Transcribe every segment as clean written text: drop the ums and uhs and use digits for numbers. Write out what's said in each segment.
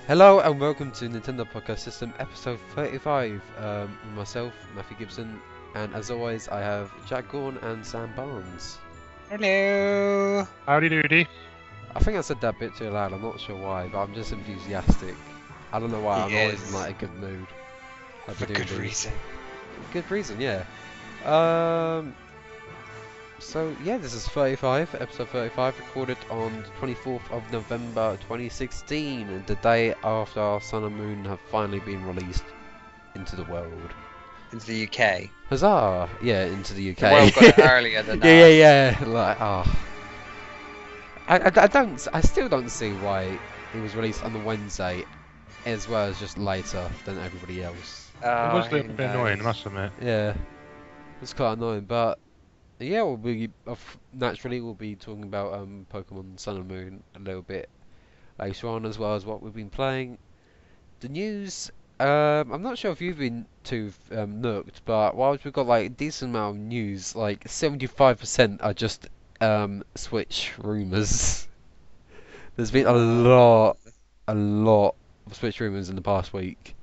Hello and welcome to Nintendo Podcast System episode 35 with myself, Matthew Gibson, and as always I have Jack Gorn and Sam Barnes. Hello. Howdy doody. I think I said that a bit too loud, I'm not sure why, but I'm just enthusiastic. I don't know why, I'm always in like a good mood. For good reason. Good reason, yeah. So yeah, this is episode 35, recorded on the 24th of November 2016, the day after our Sun and Moon have finally been released into the world. Into the UK. Huzzah! Yeah, into the UK. The world got it earlier than yeah, us. yeah. Like, I still don't see why it was released on the Wednesday, as well as just later than everybody else. It was a little bit annoying, I must admit. Yeah, it's quite annoying, but yeah, naturally we'll be talking about Pokemon Sun and Moon a little bit later on, as well as what we've been playing. The news. I'm not sure if you've been too looked, but whilst we've got like a decent amount of news, like 75% are just Switch rumors. There's been a lot of Switch rumors in the past week.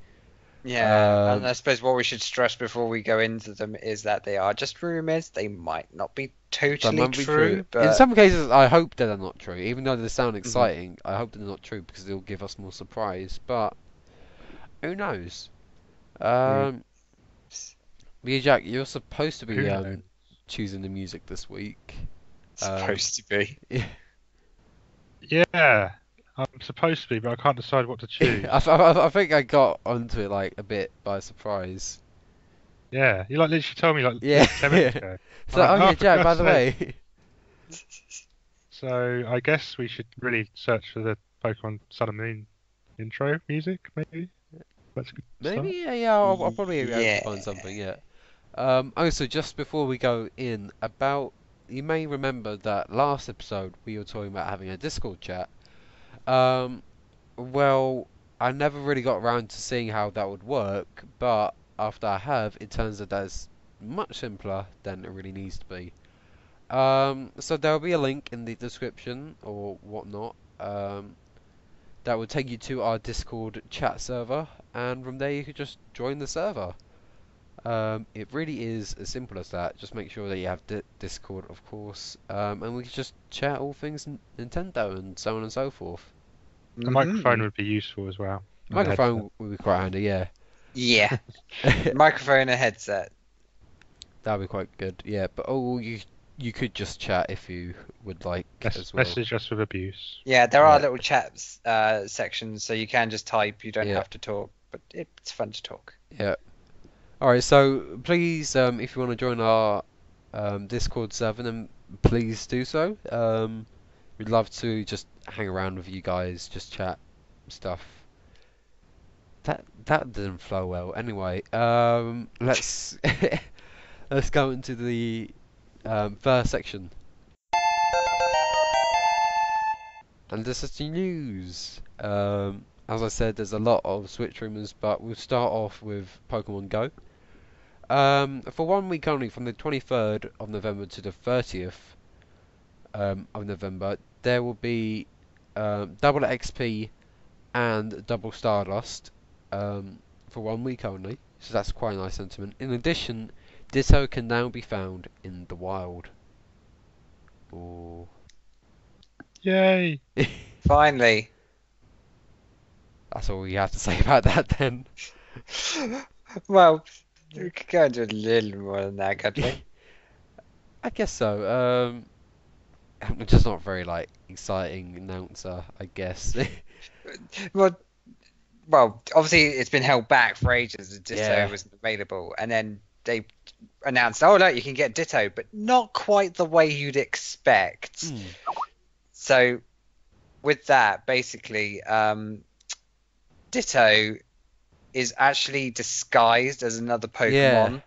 Yeah, and I suppose what we should stress before we go into them is that they are just rumours. They might not be totally true, but in some cases I hope that they're not true. Even though they sound exciting, I hope they're not true because they'll give us more surprise. But who knows? Yeah, Jack, you're supposed to be choosing the music this week. Supposed to be. Yeah, I'm supposed to be, but I can't decide what to choose. I think I got onto it like a bit by surprise. Yeah, you like literally told me like 10 minutes ago. So, yeah, Jack, by the way. So I guess we should really search for the Pokemon Sun and Moon intro music, maybe. That's a good start. Maybe, yeah. I'll probably be able to find something. Yeah. So just before we go in, you may remember that last episode we were talking about having a Discord chat. Well, I never really got around to seeing how that would work, but after I have, it turns out that's much simpler than it really needs to be. So there'll be a link in the description or whatnot, that will take you to our Discord chat server, and from there you could just join the server. It really is as simple as that. Just make sure that you have Discord, of course, and we can just chat all things Nintendo and so on and so forth. A microphone would be useful as well. Microphone would be quite handy, yeah. Yeah. Microphone and a headset. That'd be quite good, yeah. But you could just chat if you would like as well. Message us with abuse. Yeah, there are little chats sections, so you can just type. You don't have to talk, but it's fun to talk. Yeah. Alright, so please, if you want to join our Discord server, then please do so. We'd love to just hang around with you guys, just chat stuff. That didn't flow well. Anyway, let's let's go into the first section. And this is the news. As I said, there's a lot of Switch rumors, but we'll start off with Pokemon Go. For 1 week only, from the 23rd of November to the 30th of November, there will be double XP and double Stardust for 1 week only. So that's quite a nice sentiment. In addition, Ditto can now be found in the wild. Ooh. Yay! Finally. That's all you have to say about that then. Well, we could go into a little more than that, can't we? I guess so. I'm just not very like exciting announcer, I guess. Well, obviously it's been held back for ages. The Ditto Yeah. wasn't available, and then they announced, "Oh look, you can get Ditto," but not quite the way you'd expect. So, with that, basically, Ditto is actually disguised as another Pokemon. Yeah.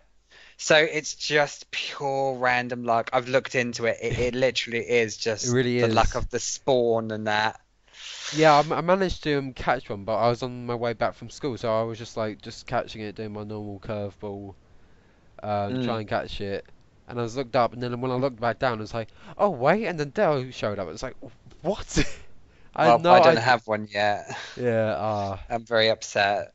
So it's just pure random luck. I've looked into it. It literally is just It really the is. luck of the spawn and that. Yeah, I managed to catch one, but I was on my way back from school, so I was just catching it, doing my normal curveball, try and catch it. And I was looked up, and then when I looked back down, it was like, oh wait, and then Dell showed up. It was like, what? I Well, know. I don't have one yet. Yeah. I'm very upset.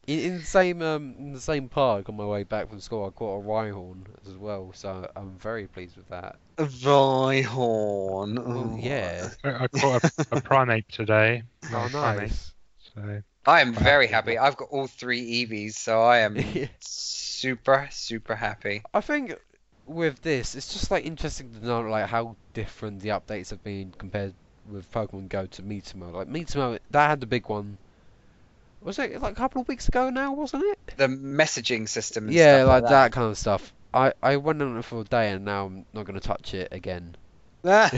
In the same park on my way back from school, I caught a Rhyhorn as well. So I'm very pleased with that. Rhyhorn. Well, Oh. yeah. I caught a primate today. Oh, Another primate. nice. So I am quite very with happy. that. I've got all 3 EVs, so I am super, super happy. I think with this, it's just like interesting to know like how different the updates have been compared with Pokemon Go to Metamo. Like Metamo, that had the big one. Was it like a couple of weeks ago now, wasn't it? The messaging system and Yeah, stuff like like that kind of stuff. I went on it for a day and now I'm not gonna touch it again. that.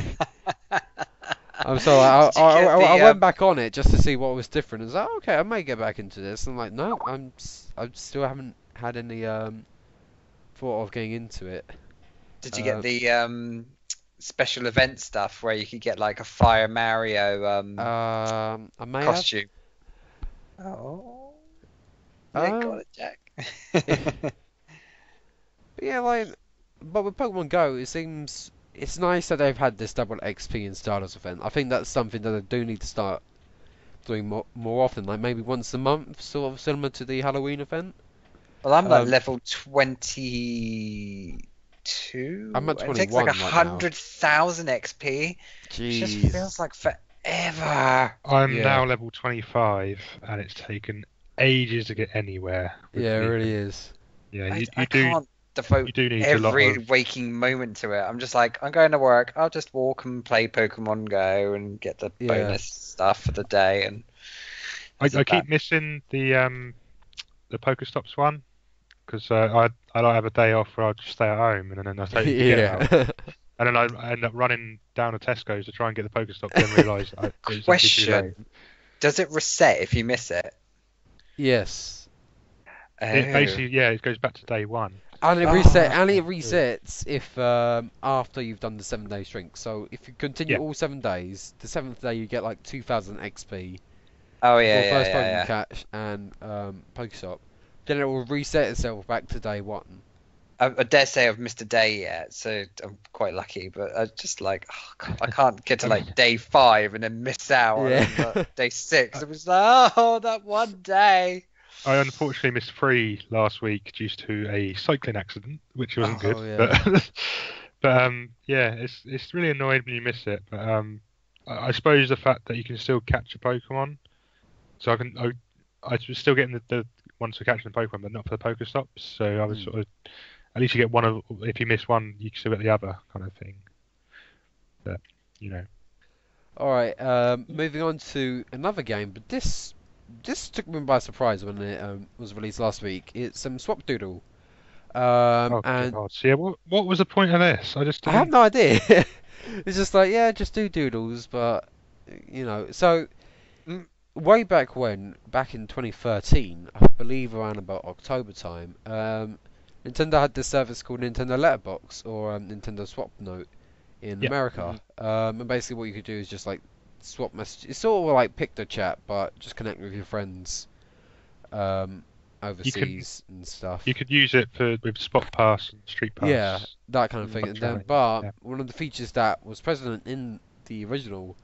I'm sorry, Did you get I the went back on it just to see what was different. I was like, okay, I may get back into this. I'm like, no, I still haven't had any thought of getting into it. Did you get the special event stuff where you could get like a Fire Mario I may have. costume? Oh, you Um, got it, Jack. But yeah, like, but with Pokemon Go, it seems it's nice that they've had this double XP and Stardust event. I think that's something that they do need to start doing more often, like maybe once a month, sort of similar to the Halloween event. Well, I'm like Um, level 22. I'm at It takes like 21 right now. 100,000 XP. It just feels Jeez. like forever. I'm Yeah. now level 25, and it's taken ages to get anywhere. with Yeah, it the- really is. Yeah, I you can't do devote need a lot every of. waking moment to it. I'm just like, I'm going to work. I'll just walk and play Pokemon Go and get the Yeah. bonus stuff for the day. And I isn't keep that- missing the Pokestops one because I like have a day off where I just stay at home and then I totally forget about it. Yeah. And then I end up running down to Tesco's to try and get the Pokestop, then realise it's obviously too late. Question: does it reset if you miss it? Yes. It Oh. basically, yeah, it goes back to day one. And it Oh. resets if after you've done the 7 day streak. So if you continue Yeah. all 7 days, the 7th day you get like 2,000 XP Oh for yeah, first yeah, Pokemon yeah. catch and Pokestop. Then it will reset itself back to day one. I dare say I've missed a day yet, so I'm quite lucky. But I just like, oh, God, I can't get to like day 5 and then miss out on Yeah. day 6. It was like, oh, that one day. I unfortunately missed 3 last week due to a cycling accident, which wasn't good. Oh, yeah. But yeah, it's really annoying when you miss it. But I suppose the fact that you can still catch a Pokemon, so I was still getting the ones for catching the Pokemon, but not for the Pokestops. So I was sort of, at least you get one of, if you miss one, you can still get the other kind of thing. But Alright, moving on to another game, but this took me by surprise when it was released last week. It's Swap Doodle. Oh And God, so yeah, what was the point of this? I just I have didn't. no idea. It's just like, yeah, just do doodles, but so Mm. way back when, back in 2013, I believe around about October time, Nintendo had this service called Nintendo Letterbox or Nintendo Swap Note in Yeah. America. And basically what you could do is just like swap messages. It's sort of like Picto Chat, but just connect with your friends overseas and stuff. You could use it with Spot Pass and Street Pass. Yeah, that kind of thing. And then, Functionality, but yeah. one of the features that was present in the original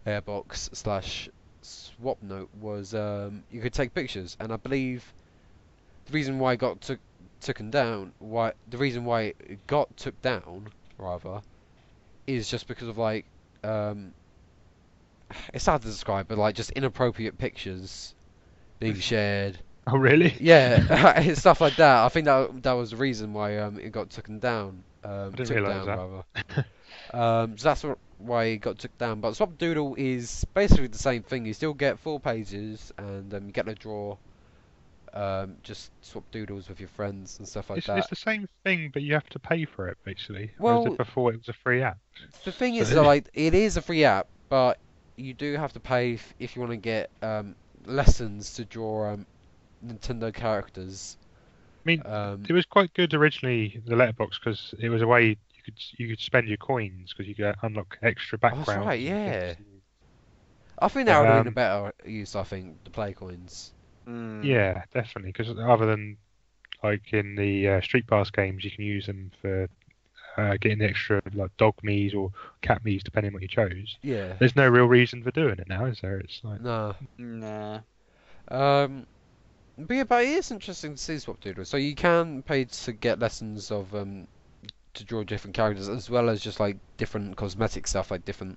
Airbox slash Swap Note was you could take pictures, and I believe the reason why it got taken down, the reason why it got took down rather, is just because of like it's hard to describe, but like just inappropriate pictures being shared. Oh really? Yeah, stuff like that. I think that was the reason why it got taken down. didn't Took realise down that. rather. So that's why it got took down. But Swap Doodle is basically the same thing. You still get 4 pages, and you get to draw. Just swap doodles with your friends and stuff like It's that. the same thing, but you have to pay for it basically. Well, Whereas before it was a free app. The thing is, So- that, like, it is a free app, but you do have to pay if you want to get lessons to draw Nintendo characters. I mean, it was quite good originally, the letterbox, because it was a way you could spend your coins because you could unlock extra backgrounds. That's right, and yeah. things. I think that would have been a Um, better use. I think the play coins. Mm. Yeah, definitely. Because other than like in the Street Pass games, you can use them for getting the extra like dog me's or cat me's, depending on what you chose. Yeah. There's no real reason for doing it now, is there? It's like No. Nah. But yeah, but it is interesting to see Swap Doodle. So you can pay to get lessons of to draw different characters, as well as just like different cosmetic stuff, like different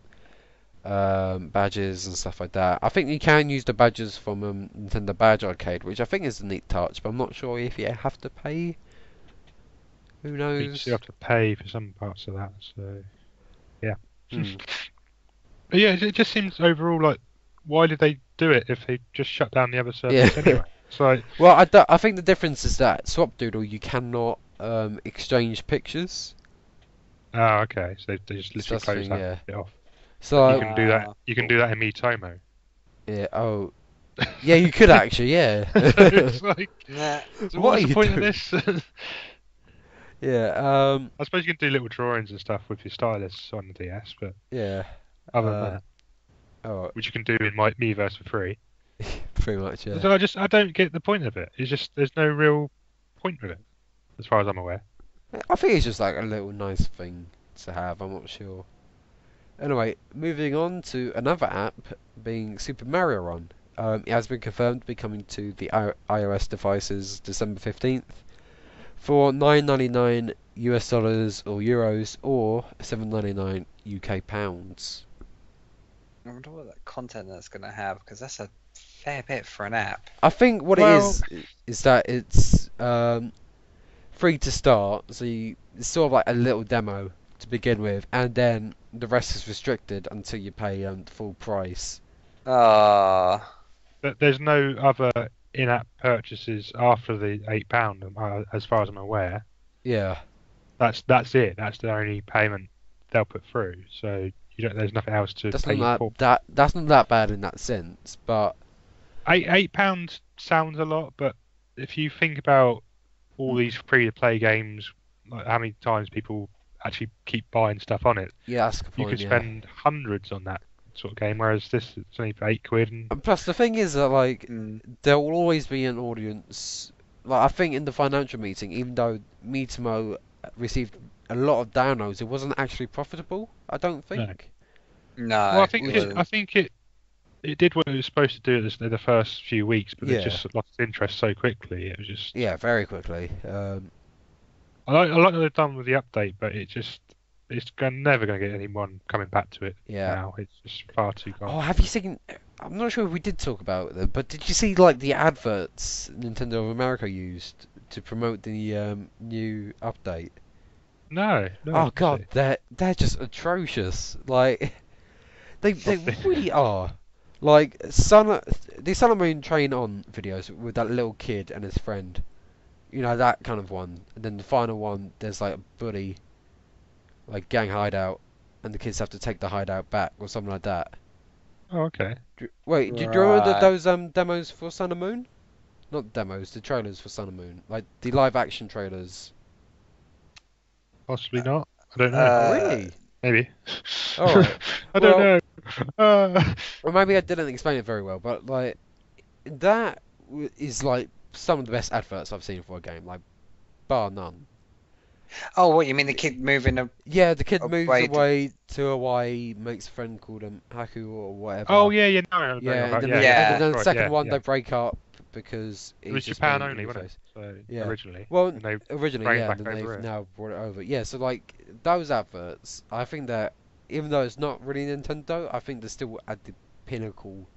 badges and stuff like that. I think you can use the badges from Nintendo Badge Arcade, which I think is a neat touch, but I'm not sure if you have to pay. Who you knows? still have to pay for some parts of that. So yeah. Hmm. But yeah, it just seems overall like, why did they do it if they just shut down the other Yeah. service anyway? It's like, Well, I think the difference is that Swap Doodle you cannot exchange pictures. oh, okay, so they just So literally that's the close thing, that yeah. bit off. So You can do that. You can do that in Miitomo. yeah, oh, yeah, you could actually, yeah. It's like, Nah. so What what's are the you point doing? of this? Yeah, I suppose you can do little drawings and stuff with your stylus on the DS, but yeah. other than that, Oh, which you can do in my Miiverse for free. pretty much, yeah. So I don't get the point of it. It's just there's no real point with it, as far as I'm aware. I think it's just like a little nice thing to have. I'm not sure. Anyway, moving on to another app, being Super Mario Run. It has been confirmed to be coming to the iOS devices December 15th for $9.99 US dollars or euros or $7.99 UK pounds. I wonder what that content that's going to have, because that's a fair bit for an app. I think what Well- it is that it's free to start, so it's sort of like a little demo to begin with, and then the rest is restricted until you pay the full price. Ah. But there's no other in-app purchases after the £8, as far as I'm aware. Yeah. That's it. That's the only payment they'll put through. So there's nothing else to That's pay not for. that's not that bad in that sense, but £8 sounds a lot, but if you think about all these free-to-play games, like how many times people actually keep buying stuff on it, yeah, that's the you point. could Yeah. spend hundreds on that sort of game, whereas this it's only for £8. And plus, the thing is that like there will always be an audience. Like I think in the financial meeting, even though Miitomo received a lot of downloads, it wasn't actually profitable. I don't think. No. Well, I think it it, wasn't. I think it did what it was supposed to do the first few weeks, but Yeah. it just lost interest so quickly. It was just Yeah, very quickly. I like what they've done with the update, but never going to get anyone coming back to it Yeah. now. It's just far too Oh, gone. have you seen? I'm not sure if we did talk about them, but did you see like the adverts Nintendo of America used to promote the new update? No. Oh God, they're just atrocious. Like they really are. Like the Sun and Moon Train On videos with that little kid and his friend. You know, that kind of one. And then the final one, there's like a bully, like gang hideout, and the kids have to take the hideout back or something like that. Oh, okay. Wait, do you remember Right. those demos for Sun and Moon? Not demos, the trailers for Sun and Moon, like the live action trailers. Possibly not. I don't know. Oh, Uh, really? Maybe. Alright. I don't know. Or maybe I didn't explain it very well, but like that is like some of the best adverts I've seen for a game, like bar none. Oh, what you mean the kid moving a? Yeah, the kid moves Away away to Hawaii, makes a friend called Haku or whatever. Oh yeah. No, I know Yeah, about- and then, yeah, and then the right, second yeah, one yeah. they break up because It was he's just Japan being only, in wasn't face. it? So Yeah. originally. Well, And they originally, bring it yeah, back and then over they've here. now brought it over. Yeah, so like those adverts, I think that even though it's not really Nintendo, I think they're still at the pinnacle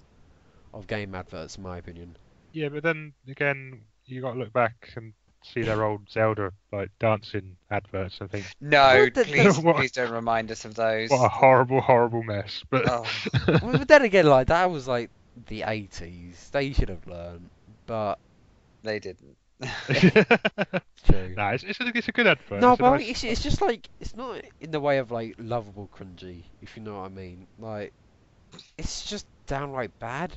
of game adverts, in my opinion. Yeah, but then again, you got to look back and see their old Zelda like dancing adverts and think, No, What the- What- please don't remind us of those. what a horrible mess. But Oh. Well, but then again, like that was like the 80s. They should have learned, but They didn't. true. nah, it's a good advert. No, It's a but nice- it's just like it's not in the way of like lovable cringy, if you know what I mean. Like it's just downright bad.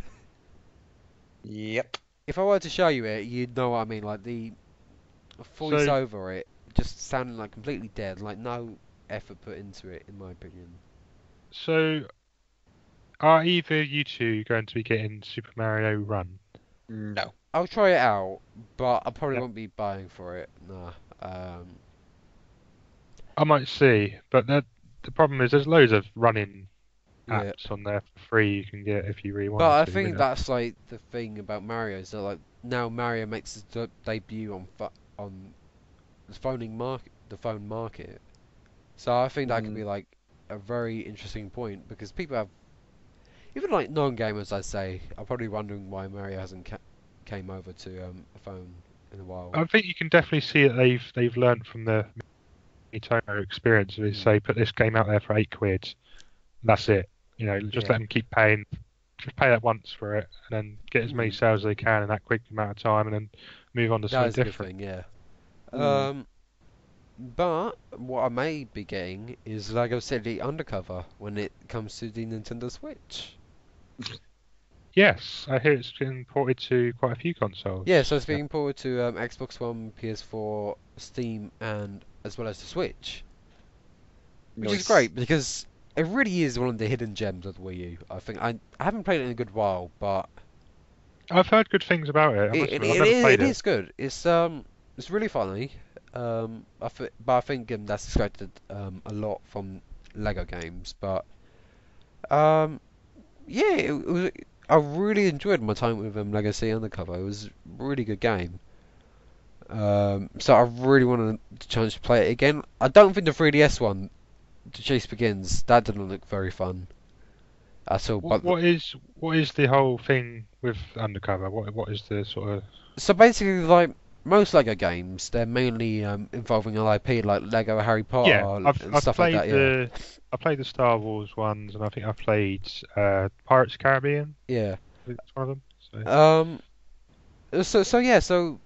Yep. If I were to show you it, you'd know what I mean. Like the voice So- over it just sounding like completely dead. Like no effort put into it, in my opinion. So, are either you two going to be getting Super Mario Run? No. I'll try it out, but I probably Yeah. won't be buying for it. Nah. I might see, but the problem is there's loads of running Yeah. apps on there for free you can get if you really But wanted I to. think that's like the thing about Mario is that like now Mario makes his debut on the phone market. So I think that could be Mm. like a very interesting point because people have even like non-gamers I'd say are probably wondering why Mario hasn't came over to a phone in a while. I think you can definitely see that they've learned from the Miitomo experience. They Mm. say put this game out there for £8. That's it. Just Yeah. let them keep paying. Just pay that once for it, and then get as many Mm. sales as they can in that quick amount of time, and then move on to That something is a good different. thing, yeah. Mm. But what I may be getting is Lego City Undercover when it comes to the Nintendo Switch. Yes, I hear it's been ported to quite a few Yeah, consoles. so it's being ported to Xbox One, PS4, Steam, and as well as the Switch, which is Nice. great because it really is one of the hidden gems of the Wii U. I think I haven't played it in a good while, but I've heard good things about it. I it must it, admit, I've it, never is, played it it. is good. It's really funny. But I think that's expected a lot from Lego games, but um. Yeah, it was. I really enjoyed my time with Legacy Undercover. It was a really good game. So I really wanted the chance to play it again. I don't think the 3DS one, The Chase Begins, that didn't look very fun at all. What But what is the whole thing with Undercover? What is the sort of so basically, like most Lego games, they're mainly involving an IP like Lego Harry Yeah, Potter and I've stuff like played that. Yeah, the Star Wars ones, and I think I've played Pirates of the Caribbean. yeah. I think that's one of them. So Um. So yeah. So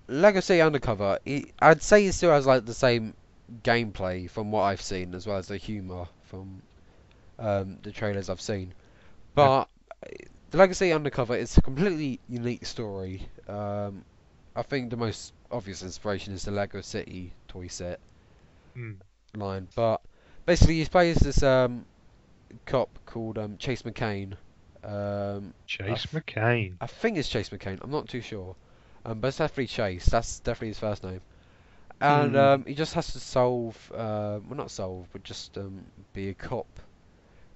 Legacy Undercover, I'd say it still has like the same gameplay from what I've seen, as well as the humour from the trailers I've seen. yeah. But the Legacy Undercover is a completely unique story. I think the most obvious inspiration is the Lego City toy set Hmm. line, but basically he plays this cop called Chase McCain. I, Chase f- McCain. I think it's Chase McCain. I'm not too sure, but it's definitely Chase. That's definitely his first name. And Mm. he just has to solve, well, not solve, but just be a cop.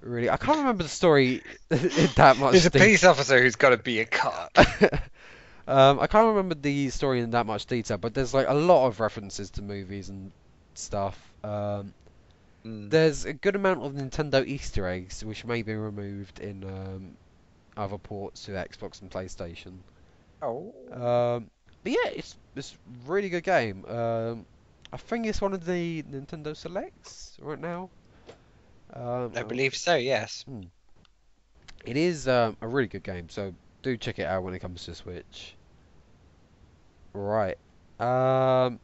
Really, I can't remember the story in that much He's a police officer who's got to be a cop. I can't remember the story in that much detail, but there's like a lot of references to movies and stuff. Mm. There's a good amount of Nintendo Easter eggs which may be removed in other ports to Xbox and PlayStation. Oh. But yeah, it's a really good game. I think it's one of the Nintendo Selects right now. I believe so, yes. Hmm. It is a really good game, so do check it out when it comes to Switch. Right. Hmm,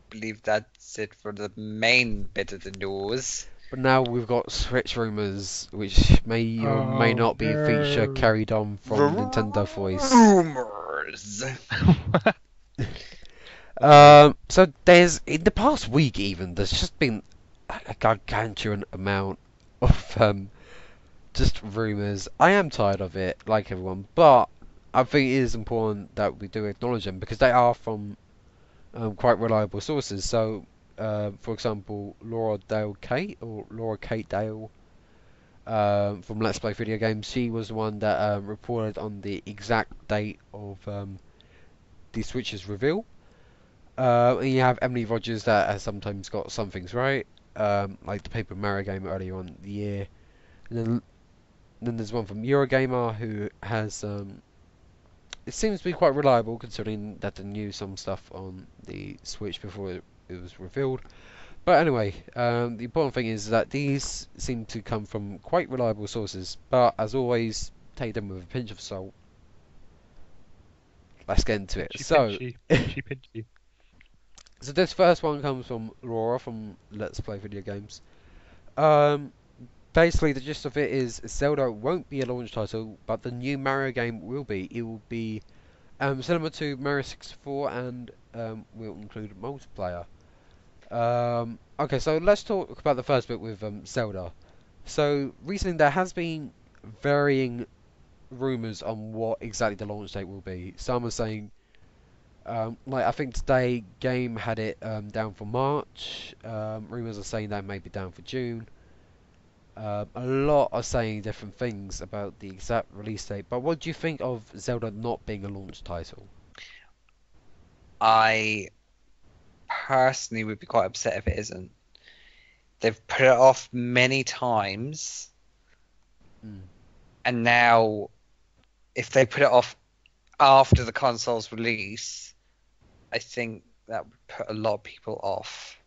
Believe that's it for the main bit of the news. but now we've got Switch rumors, which may or may Oh not be a feature no. carried on from Nintendo Voice. Rumors. So there's in the past week even there's just been a gargantuan amount of just rumors. I am tired of it, like everyone, but I think it is important that we do acknowledge them because they are from quite reliable sources. So, for example, Laura Dale Kate or Laura Kate Dale from Let's Play Video Games, she was the one that reported on the exact date of the Switch's reveal. And you have Emily Rogers that has sometimes got some things right, like the Paper Mario game earlier on in the year. And then there's one from Eurogamer who has it seems to be quite reliable considering that they knew some stuff on the Switch before it was revealed. But anyway, the important thing is that these seem to come from quite reliable sources. But as always, take them with a pinch of salt. Let's get into it. Pinchy, So, pinchy, pinchy, pinchy. so this first one comes from Laura from Let's Play Video Games. Um, Basically, the gist of it is Zelda won't be a launch title, but the new Mario game will be. It will be similar to Mario 64 and will include multiplayer. Okay, so let's talk about the first bit with Zelda. So recently there has been varying rumours on what exactly the launch date will be. Some are saying Like I think today Game had it down for March. Rumors are saying that may be down for June. A lot are saying different things about the exact release date. But what do you think of Zelda not being a launch title? I personally would be quite upset if it isn't. They've put it off many times, and now if they put it off after the console's release, I think that would put a lot of people off,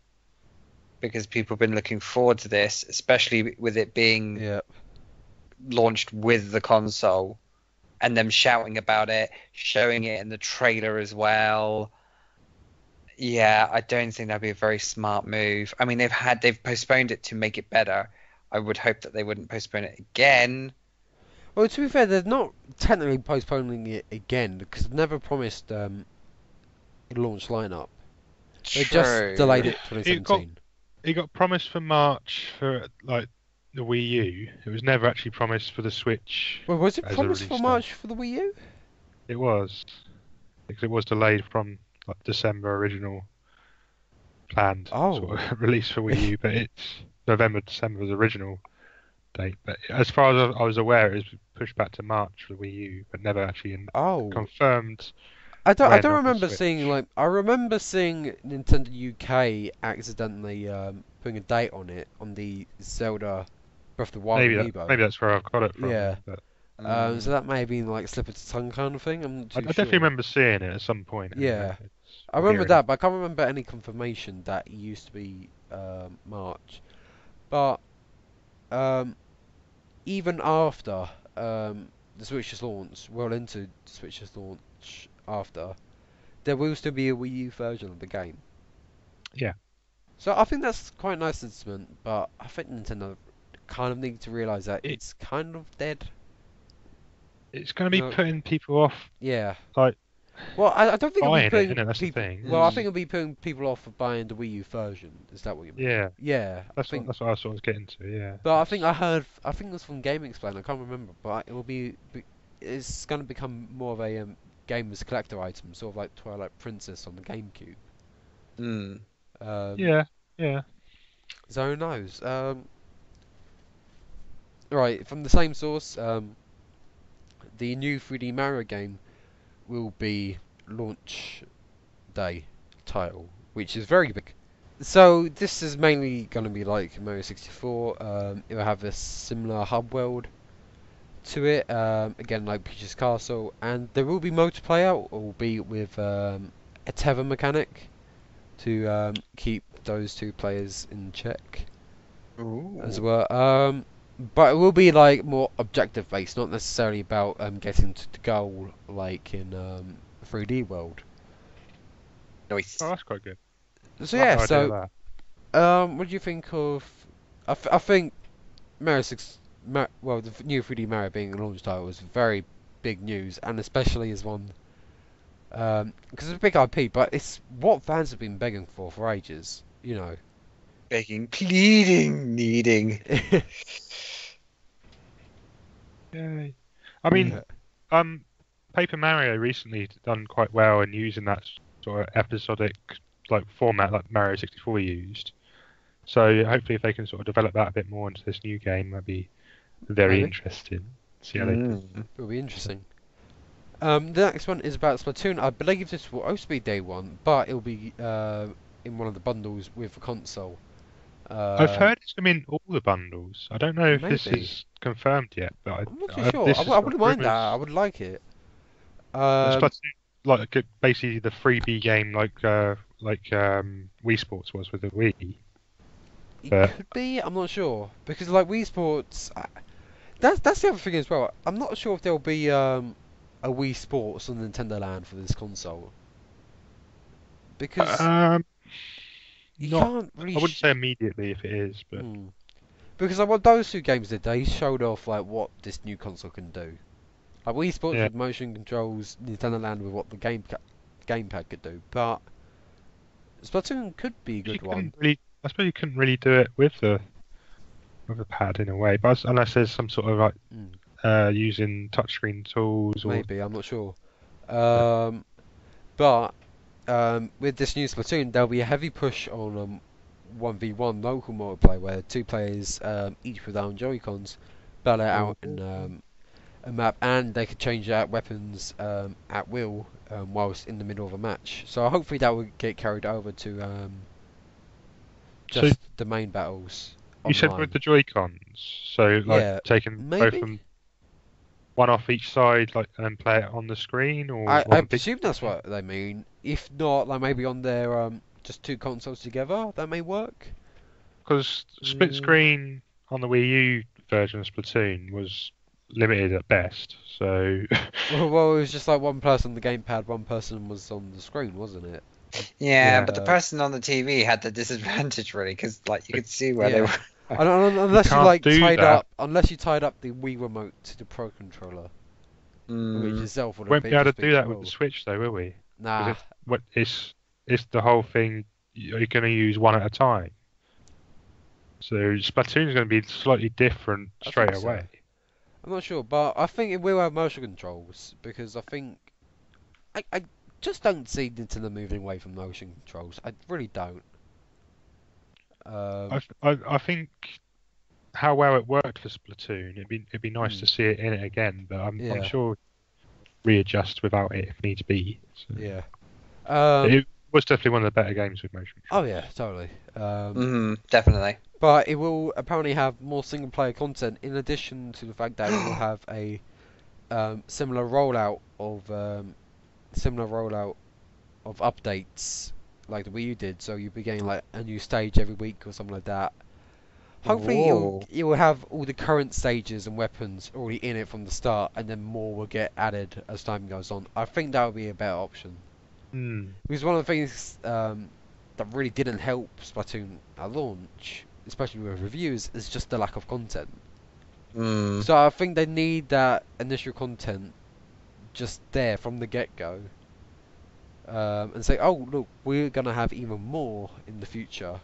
because people have been looking forward to this, especially with it being launched with the console, and them shouting about it, showing it in the trailer as well. Yeah, I don't think that'd be a very smart move. I mean, they've postponed it to make it better. I would hope that they wouldn't postpone it again. Well, to be fair, they're not technically postponing it again because they've never promised a launch lineup. They just delayed it to 2017. It got promised for March for like the Wii U. It was never actually promised for the Switch. Well, was it as a promised for release March date. for the Wii U? It was, because it was delayed from like December original planned sort of release for Wii U, but it's December was the original date. But as far as I was aware, it was pushed back to March for the Wii U, but never actually confirmed. I don't remember seeing I remember seeing Nintendo UK accidentally putting a date on it on the Zelda Breath of the Wild amiibo. Maybe that's where I got it from. Yeah. But, so that may have been like slip of the tongue kind of thing. I'm not too I definitely remember seeing it at some point. Yeah. I remember that, but I can't remember any confirmation that it used to be March. But even after the Switch's launch, well into the Switch's launch after, there will still be a Wii U version of the game. Yeah. So I think that's quite a nice sentiment, but I think Nintendo kind of need to realise that it's kind of dead. It's going to be putting people off. Yeah. Like. Well, I don't think it'll be putting that's people. The thing. Well, I think it'll be putting people off for buying the Wii U version. Is that what you mean? Yeah. Yeah. That's what I was sort of getting to. Yeah. But I think it was from Game Explain. I can't remember, but it will be. It's going to become more of a gamer's collector item, sort of like Twilight Princess on the GameCube. Yeah. So who knows? Right, from the same source, the new 3D Mario game will be launch day title, which is very big. So this is mainly going to be like Mario 64. It will have a similar hub world to it, again like Peach's Castle, and there will be multiplayer, albeit with a tether mechanic to keep those two players in check. As well. But it will be like more objective based, not necessarily about getting to the goal like in 3D World. Nice. Oh, that's quite good. So yeah, what do you think of? I think Mario 6. The new 3D Mario being a launch title is very big news, and especially as one because it's a big IP, but it's what fans have been begging for ages. You know. Begging, pleading, needing. Yay. I mean, Paper Mario recently done quite well in using that sort of episodic like format like Mario 64 used. So hopefully if they can sort of develop that a bit more into this new game, that'd be very interesting. See how It'll be interesting. The next one is about Splatoon. I believe this will also be day one, but it'll be in one of the bundles with the console. I've heard it's going to be in all the bundles. I don't know if this is confirmed yet, but I'm not too sure. I wouldn't mind that. I would like it. Splatoon, like basically the freebie game, like Wii Sports was with the Wii. It could be. I'm not sure because like Wii Sports, that's the other thing as well. I'm not sure if there'll be a Wii Sports on Nintendo Land for this console because. Can't really I wouldn't say immediately if it is, but because like what those two games did, they showed off like what this new console can do. Like Wii Sports with motion controls, Nintendo Land with what the gamepad could do, but Splatoon could be a good one. I suppose you couldn't really do it with the pad in a way, but unless there's some sort of like using touchscreen tools. Or... Maybe I'm not sure, but with this new Splatoon, there'll be a heavy push on 1v1 local multiplayer where two players, each with their own Joy-Cons, battle it out in a map, and they could change out weapons at will whilst in the middle of a match. So hopefully that will get carried over to So just the main battles you said online. with the Joy-Cons, so like Yeah, taking both maybe. of them, one off each side, like, and then play it on the screen, or I one big. presume that's what they mean. If not, like maybe on their just two consoles together, that may work. Because split screen on the Wii U version of Splatoon was limited at best. So Well, it was just like one person on the gamepad, one person was on the screen, wasn't it? Yeah, Yeah. but the person on the TV had the disadvantage really, because like you could see where they Yeah. were. Unless you can't like do tied that. up, unless you tied up the Wii remote to the Pro controller, which Mm, itself would have won't be able to just do been that with cruel. the Switch, though, will we? Nah, It's the whole thing. You're going to use one at a time. So Splatoon's going to be slightly different I straight think so. away. I'm not sure, but I think it will have motion controls because I think I just don't see Nintendo moving away from motion controls. I really don't. I think how well it worked for Splatoon. It'd be nice to see it in it again, but I'm Yeah. sure readjust without it if needs be. So. Yeah. It was definitely one of the better games with motion Oh controls. yeah, totally. definitely. But it will apparently have more single player content in addition to the fact that it will have a similar rollout of updates like the Wii U did. So you'll be getting like a new stage every week or something like that. Hopefully Whoa. you'll have all the current stages and weapons already in it from the start, and then more will get added as time goes on. I think that would be a better option. Because one of the things that really didn't help Splatoon at launch, especially with reviews, is just the lack of content. So I think they need that initial content just there from the get-go, and say, oh look, we're gonna have even more in the future.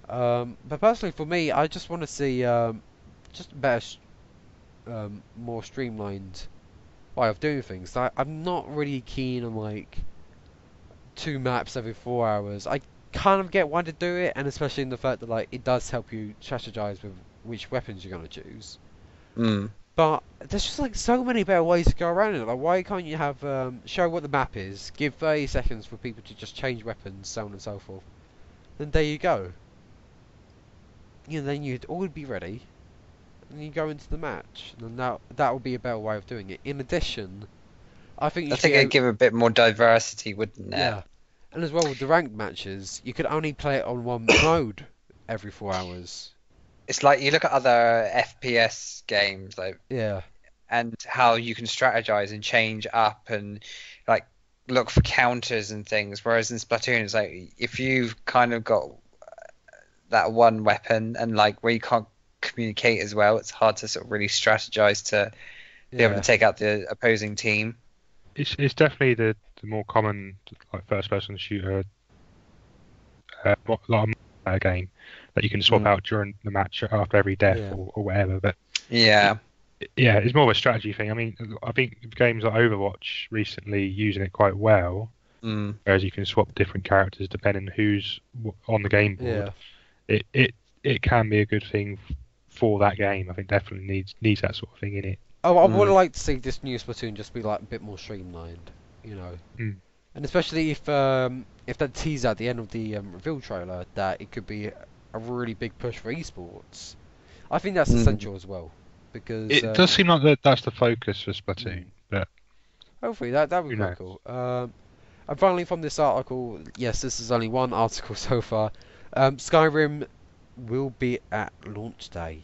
But personally, for me, I just want to see just a better, more streamlined way of doing things. I'm not really keen on like 2 maps every 4 hours. I kind of get why to do it, and especially in the fact that like it does help you strategize with which weapons you're gonna choose. But there's just like so many better ways to go around it. Like, why can't you have show what the map is, give 30 seconds for people to just change weapons, so on and so forth. Then there you go. You know, then you'd all be ready, and you go into the match. And that would be a better way of doing it. In addition, I think I think it'd give a bit more diversity, wouldn't it? yeah, and as well with the ranked matches, you could only play it on one mode every 4 hours. It's like you look at other FPS games, like, Yeah, and how you can strategize and change up and like look for counters and things. Whereas in Splatoon, it's like if you've kind of got that one weapon and like where you can't communicate as well, it's hard to sort of really strategize to be able to take out the opposing team. It's definitely the more common like first-person shooter game that you can swap out during the match after every death or whatever. But yeah, it's more of a strategy thing. I mean, I think games like Overwatch recently using it quite well, whereas you can swap different characters depending who's on the game board. It can be a good thing for that game. I think definitely needs that sort of thing in it. Oh, I would like to see this new Splatoon just be like a bit more streamlined, you know. And especially if that tease at the end of the reveal trailer that it could be a really big push for esports, I think that's essential as well, because it does seem like that's the focus for Splatoon. But hopefully that would be quite cool. And finally, from this article, yes, this is only one article so far. Skyrim will be at launch day,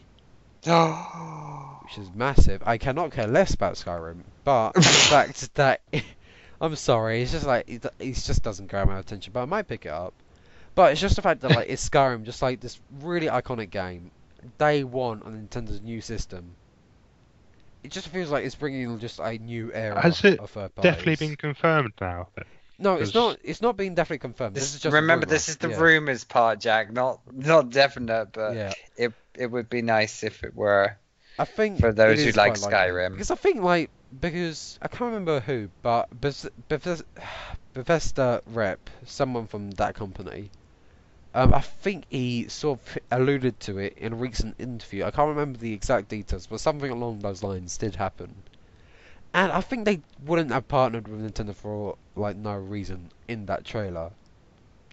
which is massive. I cannot care less about Skyrim, but the fact that I'm sorry, it's just like it just doesn't grab my attention. But I might pick it up. But it's just the fact that like it's Skyrim, just like this really iconic game, day one on Nintendo's new system. It just feels like it's bringing just a new era has it of third parties. definitely been confirmed now? No, it's not. It's not being definitely confirmed. This is just remember, this is the rumors part, Jack. Not definite, but it would be nice if it were. I think for those who like Skyrim, because I think like because I can't remember who, but Bethesda rep, someone from that company. I think he sort of alluded to it in a recent interview. I can't remember the exact details, but something along those lines did happen. And I think they wouldn't have partnered with Nintendo for like no reason in that trailer.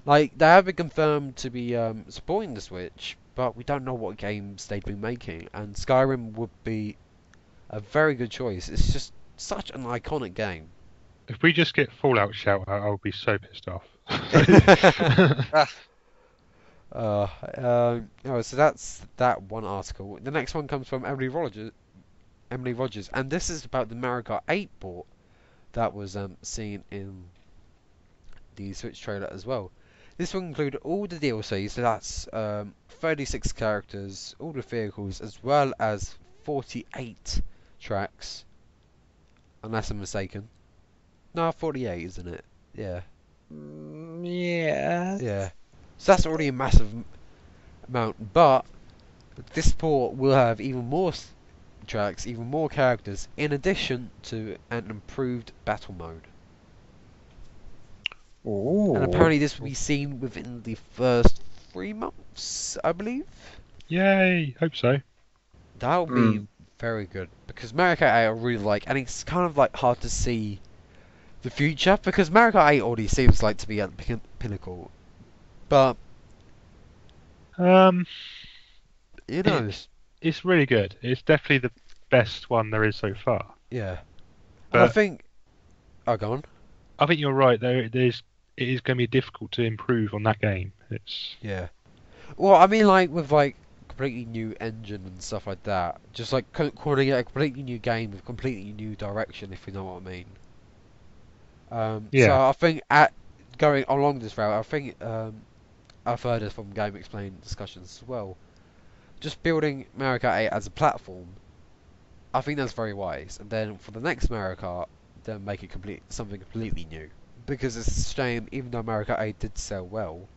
Like they have been confirmed to be supporting the Switch, but we don't know what games they'd be making. And Skyrim would be a very good choice. It's just such an iconic game. If we just get Fallout shout out, I'll be so pissed off. Oh, so that's that one article. The next one comes from Emily Rogers, and this is about the Mario Kart 8 port that was seen in the Switch trailer as well. This will include all the DLC, so that's 36 characters, all the vehicles, as well as 48 tracks, unless I'm mistaken. No, 48, isn't it? Yeah. Yeah. Yeah. So that's already a massive amount, but this port will have even more tracks, even more characters, in addition to an improved battle mode. Ooh. And apparently this will be seen within the first 3 months, I believe. Yay! Hope so. That will be very good, because Mario Kart 8 I really like, and it's kind of like hard to see the future, because Mario Kart 8 already seems like to be at the pinnacle. But, Um, you know, it's really good. It's definitely the best one there is so far. yeah. And I But think... Oh, go on. I think you're right. It is going to be difficult to improve on that game. Yeah. Well, I mean, like, with, like, completely new engine and stuff like that. Just, like, calling it a completely new game with completely new direction, if you know what I mean. So Yeah. I think going along this route, I think I've heard it from Game Explain discussions as well. Just building Mario Kart 8 as a platform, I think that's very wise. And then for the next Mario Kart, then make it something completely new. Because it's a shame, even though Mario Kart 8 did sell well,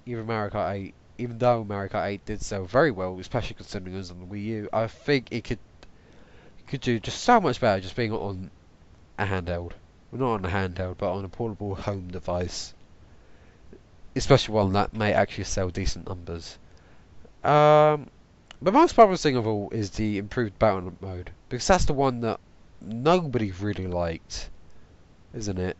even though Mario Kart 8 did sell very well, especially considering it was on the Wii U, I think it could do just so much better just being on a handheld. Well, not on a handheld, but on a portable home device. Especially one that may actually sell decent numbers. The most promising of all is the improved battle mode, because that's the one that nobody really liked, isn't it?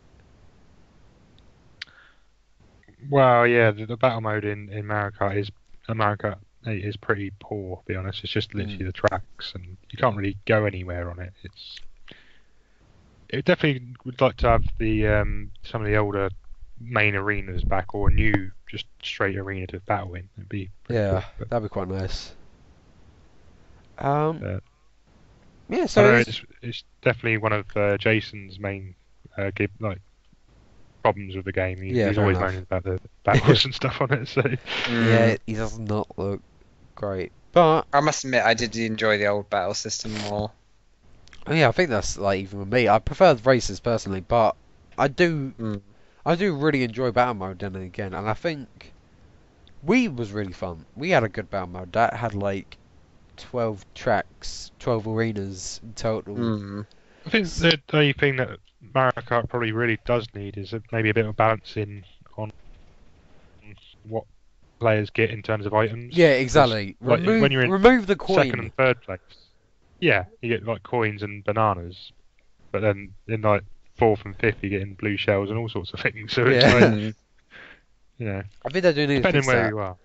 Well, yeah. The battle mode in Mario Kart Mario Kart 8 is pretty poor. To be honest, it's just literally the tracks, and you can't really go anywhere on it. It definitely would like to have the some of the older main arenas back, or a new just straight arena to battle in. It'd be pretty Yeah, cool, that'd be quite nice. but, Yeah, I so don't know, it's definitely one of Jason's main problems with the game. Yeah, He's fair always enough. moaning about the battles and stuff on it. So yeah, he does not look great, but I must admit, I did enjoy the old battle system more. yeah, I think that's like even with me. I prefer the races personally, but I do really enjoy battle mode then and again, and I think Wii was really fun. We had a good battle mode that had like 12 tracks, 12 arenas in total. I think the only thing that Mario Kart probably really does need is maybe a bit of balance on what players get in terms of items. Yeah, exactly. Like, when you're in remove the coin. second and third place, yeah, you get like coins and bananas, but then in like fourth and fifth, you're getting blue shells and all sorts of things. So it's like, you know, I think they do need to depending fix where that. you are.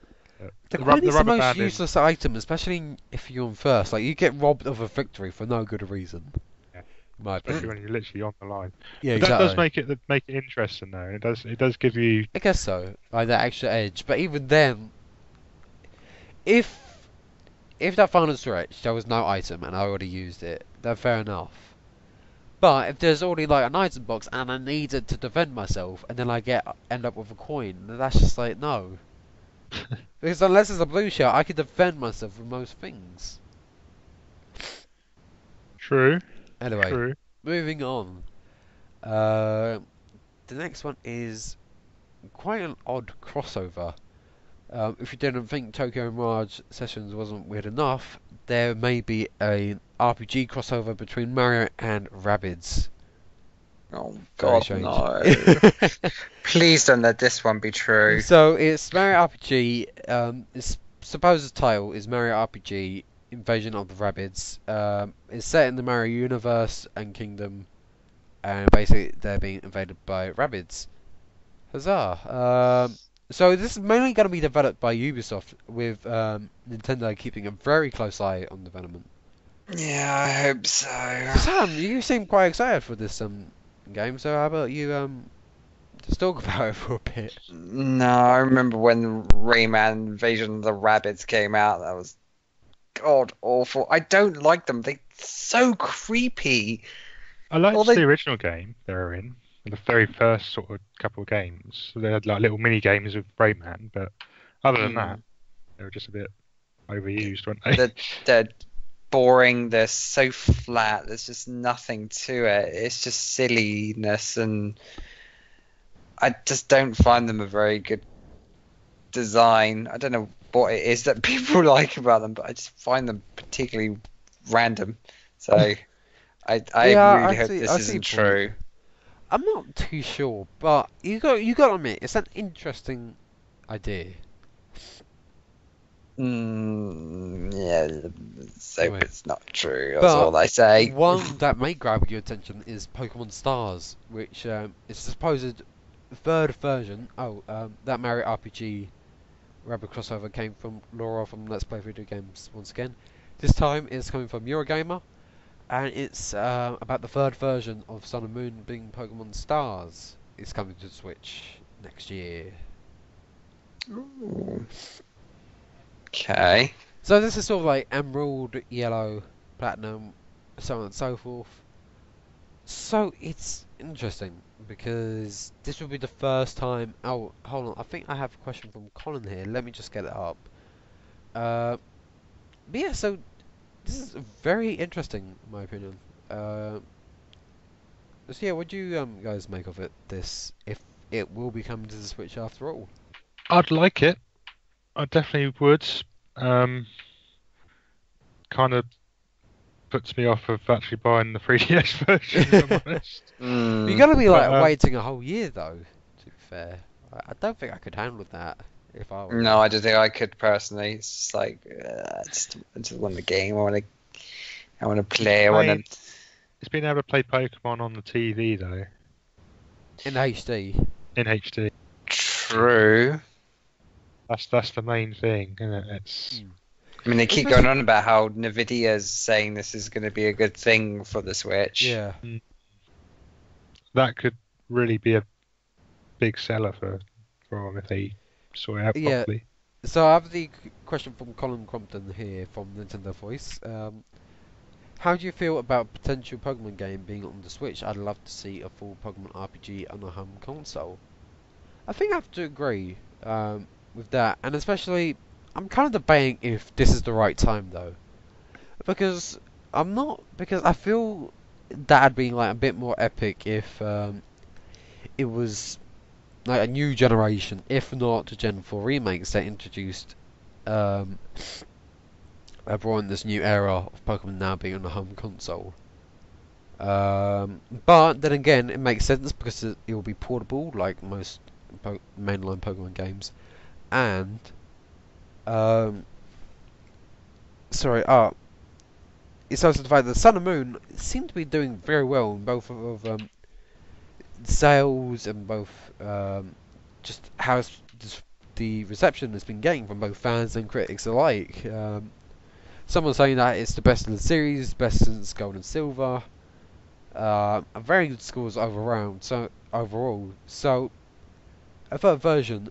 The coin is the rubber most banding- useless item, especially if you're on first. Like, you get robbed of a victory for no good reason. Yeah. In my Especially opinion. when you're literally on the line. Yeah, But exactly. that does make it interesting though. It does give you. I guess so. Like that extra edge. But even then, if that final stretch there was no item and I already used it, then fair enough. But if there's already like an item box and I needed to defend myself and then I end up with a coin, then that's just like no. Because unless it's a blue shell, I can defend myself with most things. True. Anyway, True. moving on. The next one is quite an odd crossover If you didn't think Tokyo Mirage Sessions wasn't weird enough, there may be an RPG crossover between Mario and Rabbids. Oh Very God, strange. no! Please don't let this one be true. So it's Mario RPG. Its supposed title is Mario RPG Invasion of the Rabbids. It's set in the Mario universe and kingdom, and basically they're being invaded by Rabbids. Huzzah! So this is mainly going to be developed by Ubisoft, with Nintendo keeping a very close eye on development. Yeah, I hope So so. Sam, you seem quite excited for this game. So how about you just talk about it for a bit? No, I remember when Rayman Invasion of the Rabbids came out. That was god awful. I don't like them. They're so creepy. I liked All they the original game they were in, the very first sort of couple of games. So they had like little mini games with Rayman, but other than that, they were just a bit overused, weren't they? they're boring. They're so flat. There's just nothing to it. It's just silliness, and I just don't find them a very good design. I don't know what it is that people like about them, but I just find them particularly random. So I Yeah, really hope this I see isn't your point. true. I'm not too sure, but you got to admit it's an interesting idea. Yeah, so Anyway, it's not true. That's but all I say. one that may grab your attention is Pokemon Stars, which is a supposed third version. That Mario RPG Rabbit crossover came from Laura from Let's Play Video Games once again. This time it's coming from Eurogamer, and it's about the third version of Sun and Moon being Pokemon Stars. It's coming to Switch next year. Ooh. Okay. So this is sort of like Emerald, Yellow, Platinum, so on and so forth. So it's interesting because this will be the first time. Oh, hold on. I think I have a question from Colin here. Let me just get it up. But yeah, so this is very interesting, in my opinion. So yeah, what do you guys make of it? This, if it will be coming to the Switch after all? I'd like it. I definitely would. Kind of puts me off of actually buying the 3DS version, if I'm honest. You're gonna be like But, waiting a whole year though. To be fair, I don't think I could handle that if I were No, you. I don't think I could personally. It's just like I just want the game. I want to play. I want to. It's been able to play Pokemon on the TV though, In HD. in HD. True. That's the main thing, isn't it? It's I mean, they keep going on about how Nvidia's saying this is going to be a good thing for the Switch. Yeah. that could really be a big seller for them if they sort it out Yeah. properly. So I have the question from Colin Crompton here from Nintendo Voice. How do you feel about potential Pokemon game being on the Switch? I'd love to see a full Pokemon RPG on a home console. I think I have to agree with that, and especially I'm kind of debating if this is the right time though, because I feel that'd be like a bit more epic if it was like a new generation, if not the Gen 4 remakes that introduced brought in this new era of Pokemon now being on a home console. But then again, it makes sense because it will be portable, like most mainline Pokemon games, and sorry, it's also the fact that Sun and Moon seem to be doing very well in both of sales and both just how just the reception has been getting from both fans and critics alike. Someone saying that it's the best in the series, best since Gold and Silver. Very good scores overall. So a third version,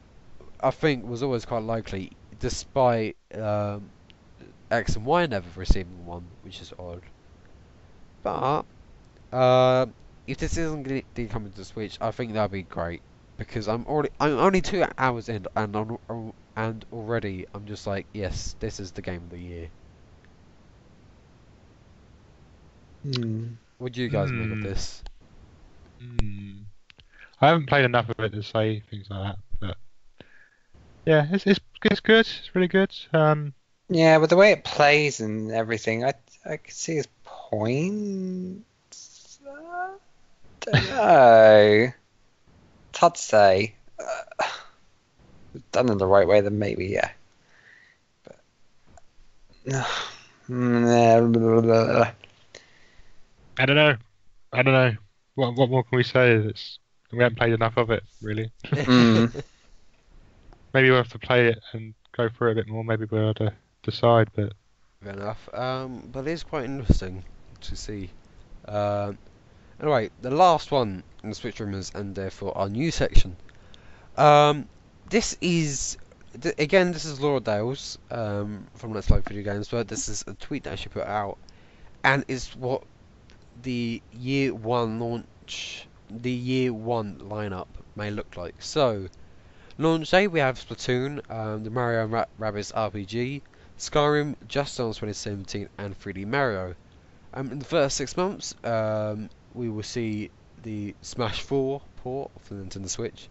I think, was always quite likely, despite X and Y never receiving one, which is odd. But if this isn't going to be coming to Switch, I think that'd be great because I'm only 2 hours in, and already I'm just like, yes, this is the game of the year. What do you guys make of this? I haven't played enough of it to say things like that, but yeah, it's it's good. It's really good. Yeah, but the way it plays and everything, I could see his points. Don't know. It's hard to say. Done in the right way, then maybe, yeah. But, I don't know. I don't know. What more can we say? We haven't played enough of it, really. Maybe we'll have to play it and go through it a bit more. Maybe we'll have to decide. But Fair enough. But it is quite interesting to see. Anyway, the last one in the Switch Rumours and therefore our new section. This is again, this is Laura Dales from Let's Play Video Games, but this is a tweet that she put out, and it's what the year one lineup may look like. So, launch day we have Splatoon, the Mario Rabbids RPG, Skyrim, Just Dance 2017, and 3D Mario. In the first 6 months, we will see the Smash 4 port for the Nintendo Switch,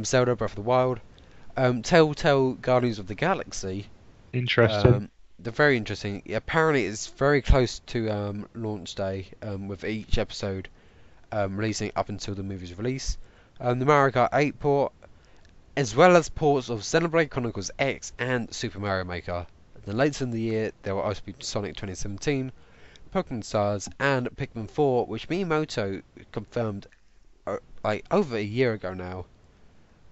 Zelda Breath of the Wild, Telltale Guardians of the Galaxy. interesting. They're very interesting. Apparently, it's very close to launch day, with each episode releasing up until the movie's release. The Mario Kart 8 port, as well as ports of Xenoblade Chronicles X and Super Mario Maker. Then later in the year, there will also be Sonic 2017, Pokemon Stars, and Pikmin 4, which Miyamoto confirmed like over a year ago now.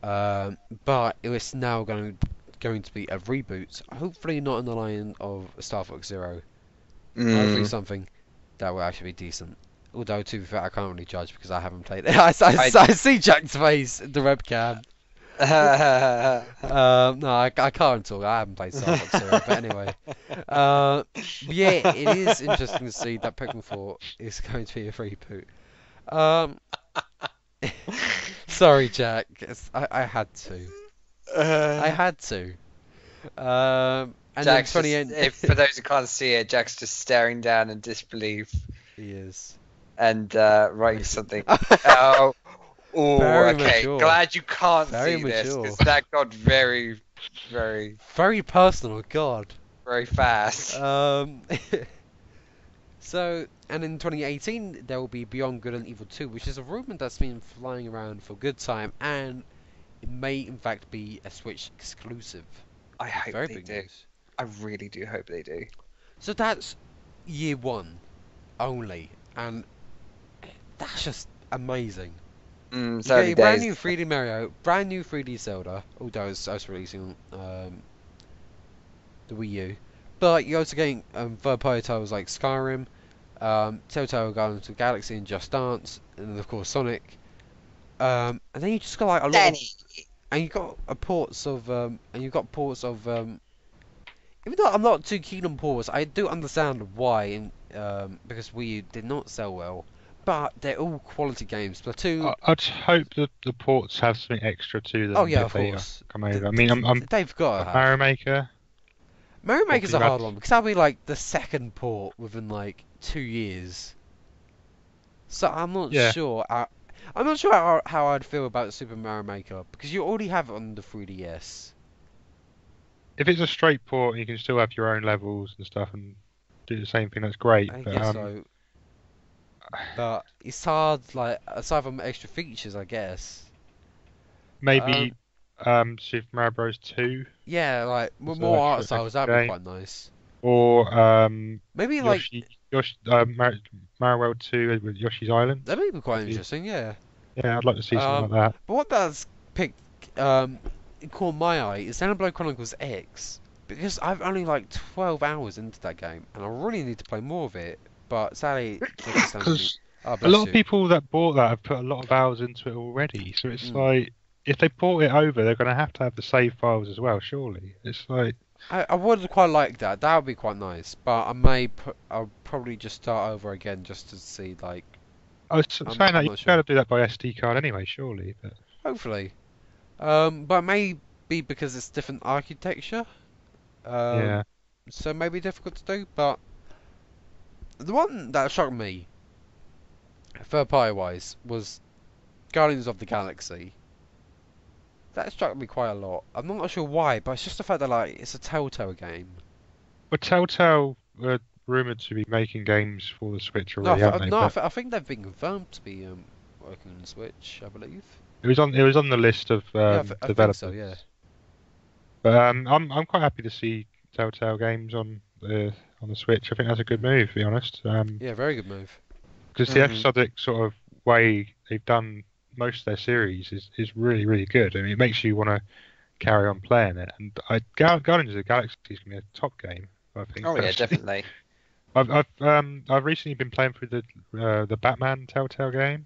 But it was now going to be a reboot. Hopefully not in the line of Star Fox Zero. Hopefully something that will actually be decent. Although to be fair, I can't really judge because I haven't played it. I see Jack's face in the webcam. No, I can't talk. I haven't played Star Fox Zero, but anyway. Yeah, it is interesting to see that Pikmin 4 is going to be a reboot. Sorry, Jack. I had to. I had to. And Jack's then for those who can't see it, Jack's just staring down in disbelief he is. and writing something. Oh, Very okay. mature. Glad you can't Very see this mature. because that got very, very, Very personal. God. very fast. So, and in 2018 there will be Beyond Good and Evil 2, which is a rumor that's been flying around for a good time, and it may in fact be a Switch exclusive. I hope Very they big do. news. I really do hope they do. So that's year one only, and that's just amazing. You It's get early a brand days. new 3D Mario, brand new 3D Zelda, although it's also releasing on the Wii U. But you're also getting third-party titles like Skyrim, Telltale Guardians of the Galaxy, and Just Dance, and of course Sonic. And then you just got like a lot of, Danny. and you got ports of even though I'm not too keen on ports, I do understand why, because Wii U did not sell well. But they're all quality games. Splatoon. I'd hope that the ports have something extra to them. Oh yeah, if of they course. come over. I mean, I'm They've got to have. Mario Maker. Mario Maker's a Probably hard had- one because that'll be like the second port within like 2 years. So I'm not Yeah. sure. I'm not sure how I'd feel about Super Mario Maker because you already have it on the 3DS. If it's a straight port, you can still have your own levels and stuff and do the same thing. That's great. I But guess so. But it's hard, like aside from extra features, I guess. maybe Super Mario Bros. 2 Yeah, like with It's more an art extra styles, that'd be game. quite nice. or Maybe like Mario World 2 with Yoshi's Island. that'd be quite Maybe. interesting. Yeah. Yeah, I'd like to see something like that. But what does caught my eye is Xenoblade Chronicles X, because I've only like 12 hours into that game and I really need to play more of it. But sadly, Because oh, a bless lot you. of people that bought that have put a lot of hours into it already. So it's Mm. like, if they port it over, they're going to have the save files as well, surely. It's like, I would quite like that. That would be quite nice. But I'll probably just start over again just to see like. I was I'm saying that not you sure. got to do that by SD card anyway, surely. But Hopefully. But maybe because it's different architecture. yeah, So maybe difficult to do. But the one that shocked me, third party wise, was Guardians of the Galaxy. That struck me quite a lot. I'm not sure why, but it's just the fact that like it's a Telltale game. But Telltale were rumored to be making games for the Switch No, already, haven't they? But I think they've been confirmed to be working on the Switch, I believe. it was on the list of Yeah, I think so. developers. Yeah. But I'm quite happy to see Telltale games on the Switch. I think that's a good move, to be honest. Yeah, very good move. Because the episodic sort of way they've done most of their series is really, really good. I mean, it makes you want to carry on playing it. And Guardians of the Galaxy is going to be a top game, I think. Oh yeah, personally. definitely. I've recently been playing through the Batman Telltale game,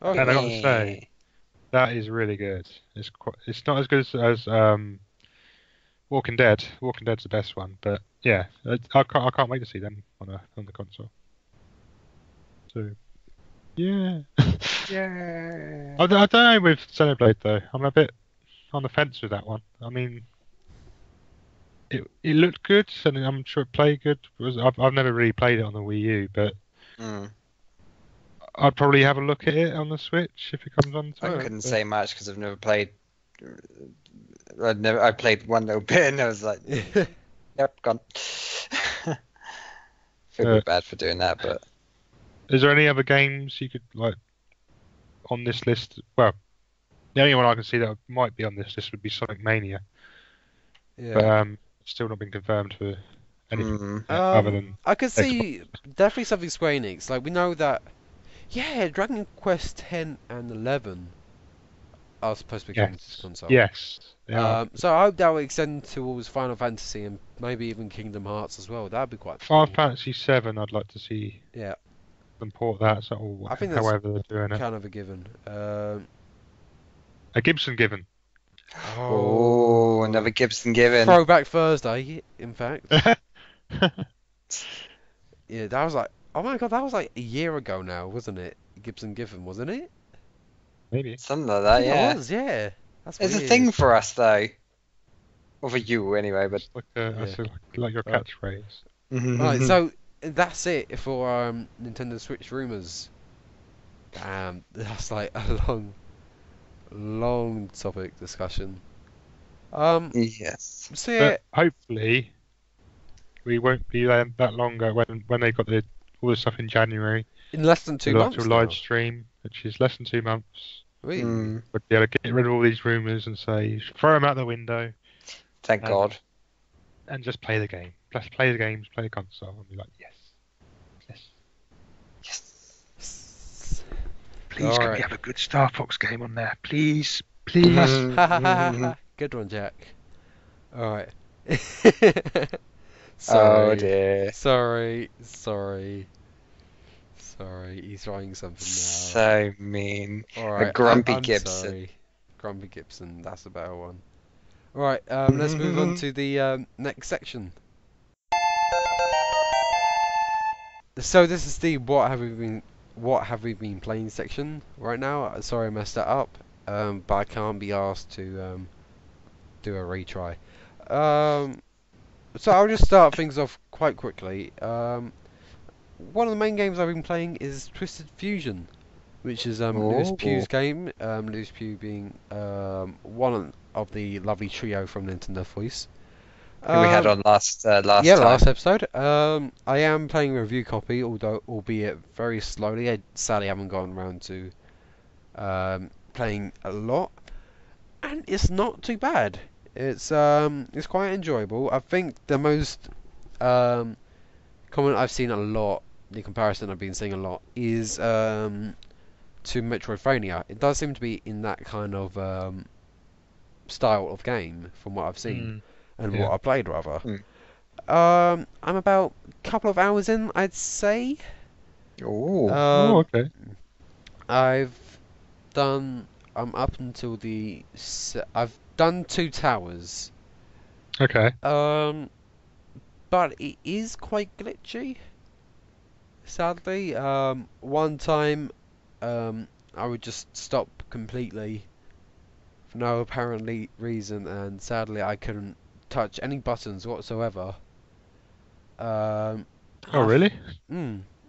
Okay. and I got to say that is really good. It's not as good as Walking Dead. Walking Dead's the best one, but yeah, I can't wait to see them on the console. So yeah. Yeah. I don't know with Xenoblade though. I'm a bit on the fence with that one. I mean, it looked good, and I'm sure it played good. I've never really played it on the Wii U, but I'd probably have a look at it on the Switch if it comes on. I couldn't say much because I've never played. I played one little bit and I was like, "Yep, gone." Feel a bit bad for doing that, but Is there any other games you could like on this list? Well, the only one I can see that might be on this list would be Sonic Mania, Yeah. but still not been confirmed for anything other than. I could see definitely something Square Enix. Like we know that, yeah, Dragon Quest 10 and 11 are supposed to be coming to this console. Yes. Yeah. So I hope that will extend towards Final Fantasy and maybe even Kingdom Hearts as well. That'd be quite Final cool. Fantasy VII, I'd like to see. Yeah. Them port that, so I think that's however they're doing it. kind of a given. A Gibson given. oh, another Gibson given. Throwback Thursday, in fact. Yeah, that was like, oh my god, that was like a year ago now, wasn't it? Gibson given, wasn't it? Maybe. Something like I that, think yeah. it was, yeah. That's It's a weird. thing for us though. Or for you anyway, but That's like your catchphrase. Right, so that's it for Nintendo Switch rumors. Damn, that's like a long topic discussion. yes. So yeah, But hopefully, we won't be that longer when they got all the stuff in January. in less than 2 months To now. live stream, which is less than 2 months. Really? We'd be able to get rid of all these rumors and say throw them out the window. Thank God. And just play the game. Just play the games, play the console, and be like, yes. Please, can we have a good Star Fox game on there? Please. Good one, Jack. Alright. Oh dear. Sorry. He's writing something now. So mean. Alright. A grumpy I'm Gibson. sorry. Grumpy Gibson, that's a better one. Alright, let's move on to the next section. So this is the what have we been playing section right now. Sorry I messed that up, but I can't be asked to do a retry. So I'll just start things off quite quickly. One of the main games I've been playing is Twisted Fusion, which is Lewis Pugh's game. Lewis Pugh being one of the lovely trio from Nintendo Voice. Who we had on last time. last episode. I am playing a review copy, albeit very slowly. I sadly haven't gotten around to playing a lot, and it's not too bad. It's quite enjoyable. I think the most comment I've seen a lot, the comparison I've been seeing a lot, is to Metroidvania. It does seem to be in that kind of style of game from what I've seen. And what I played rather. I'm about a couple of hours in, I'd say. Okay. I'm up until I've done 2 towers. Okay. But it is quite glitchy. Sadly, one time, I would just stop completely for no apparent reason, and sadly I couldn't touch any buttons whatsoever. Oh really?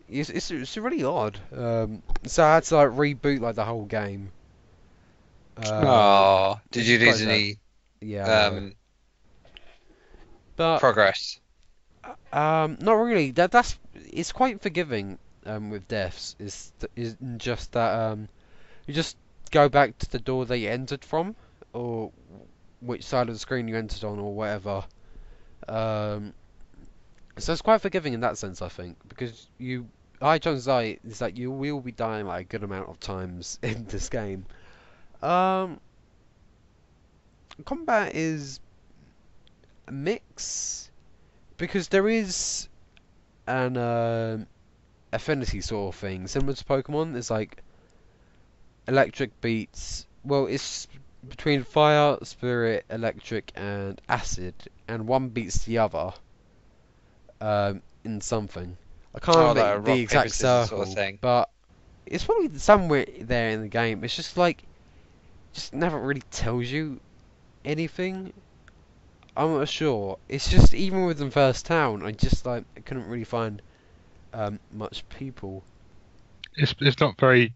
It's really odd. So I had to like reboot like the whole game. Oh, did which you is quite lose sad. any Yeah, I know. But progress? not really. That's it's quite forgiving with deaths. Is just that you just go back to the door that you entered from, or which side of the screen you entered on, or whatever. Um, so it's quite forgiving in that sense, I think, because high chances are is that you will be dying like a good amount of times in this game. Um, combat is a mix because there is an affinity sort of thing similar to Pokemon. It's like electric beats. Well, it's between fire, spirit, electric, and acid, and one beats the other in something. I can't Oh, like a remember the rock paper exact scissors sort of circle, thing. but it's probably somewhere there in the game. It's just like just never really tells you anything. I'm not sure. It's just even with the first town, I couldn't really find much people. It's not very.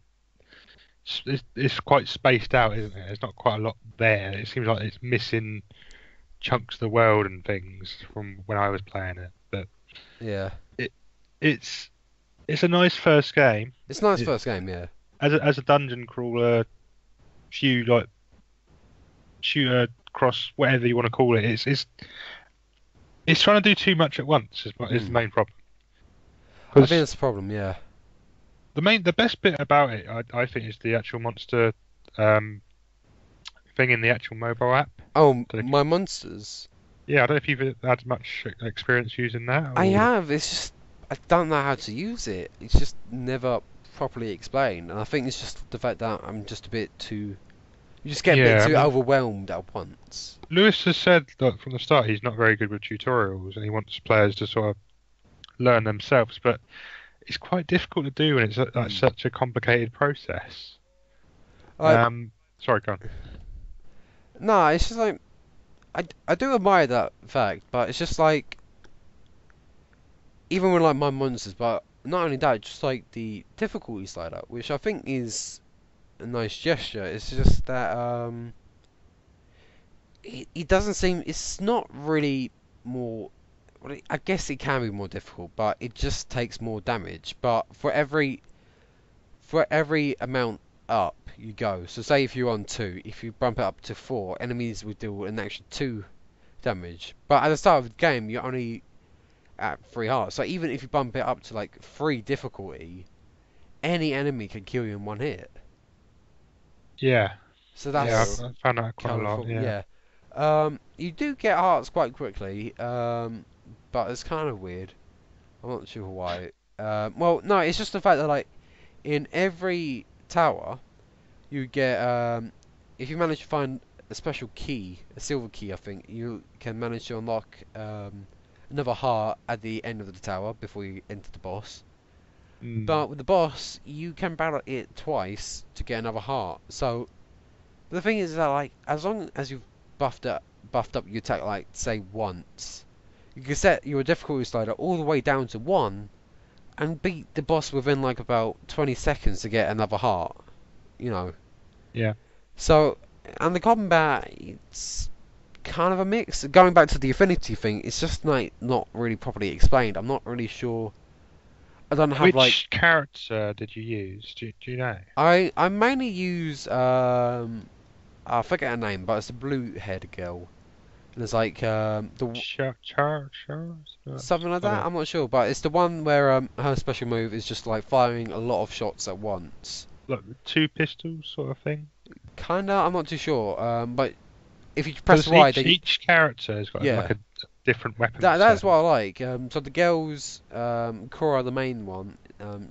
It's quite spaced out, isn't it? There's not quite a lot there. It seems like it's missing chunks of the world and things from when I was playing it. But Yeah, it it's it's a nice first game. it's a nice It, first game. Yeah, as a dungeon crawler, few like shooter cross whatever you want to call it. It's trying to do too much at once is the main problem. I think Because that's the problem. Yeah. the best bit about it, I think, is the actual monster um, thing in the actual mobile app. Oh, Don't know if my monsters. Yeah, I don't know if you've had much experience using that I or. have. It's just I don't know how to use it. It's just never properly explained, and I think it's just the fact that I'm just a bit too. You just get a bit Yeah, I too mean, overwhelmed at once. Lewis has said that from the start he's not very good with tutorials and he wants players to sort of learn themselves, but it's quite difficult to do when it's like Mm. such a complicated process. Like, Sorry, go on. nah, it's just like I do admire that fact, but it's just like even with like my monsters, but not only that, just like the difficulty slider, which I think is a nice gesture. It's just that it doesn't seem. It's not really more. Well, I guess it can be more difficult, but it just takes more damage. But for every amount up you go, so say if you're on 2, if you bump it up to 4, enemies will deal an extra 2 damage. But at the start of the game, you're only at 3 hearts. So even if you bump it up to like 3 difficulty, any enemy can kill you in one hit. Yeah, So yeah, Yeah. that's I found that quite kind a of the lot. problem. Yeah, Yeah. You do get hearts quite quickly, but it's kind of weird. I'm not sure why. Well, no, it's just the fact that like in every tower you get if you manage to find a special key, a silver key, I think you can manage to unlock another heart at the end of the tower before you enter the boss. mm. But with the boss, you can battle it twice to get another heart. So the thing is that like as long as you've buffed up your attack like say once, you can set your difficulty slider all the way down to 1 and beat the boss within like about 20 seconds to get another heart. You know. Yeah. So and the combat it's kind of a mix. Going back to the affinity thing, it's just like not really properly explained. I'm not really sure. I don't have like Which character did you use? Do you know? I mainly use I forget her name, but it's the blue haired girl. And it's like something like I don't that. know. I'm not sure, but it's the one where her special move is just like firing a lot of shots at once. Like the two pistols sort of thing. Kinda, I'm not too sure. But if you press Because Y, each character has got yeah, like a different weapon that's set. what I like. So the girls, Cora, the main one,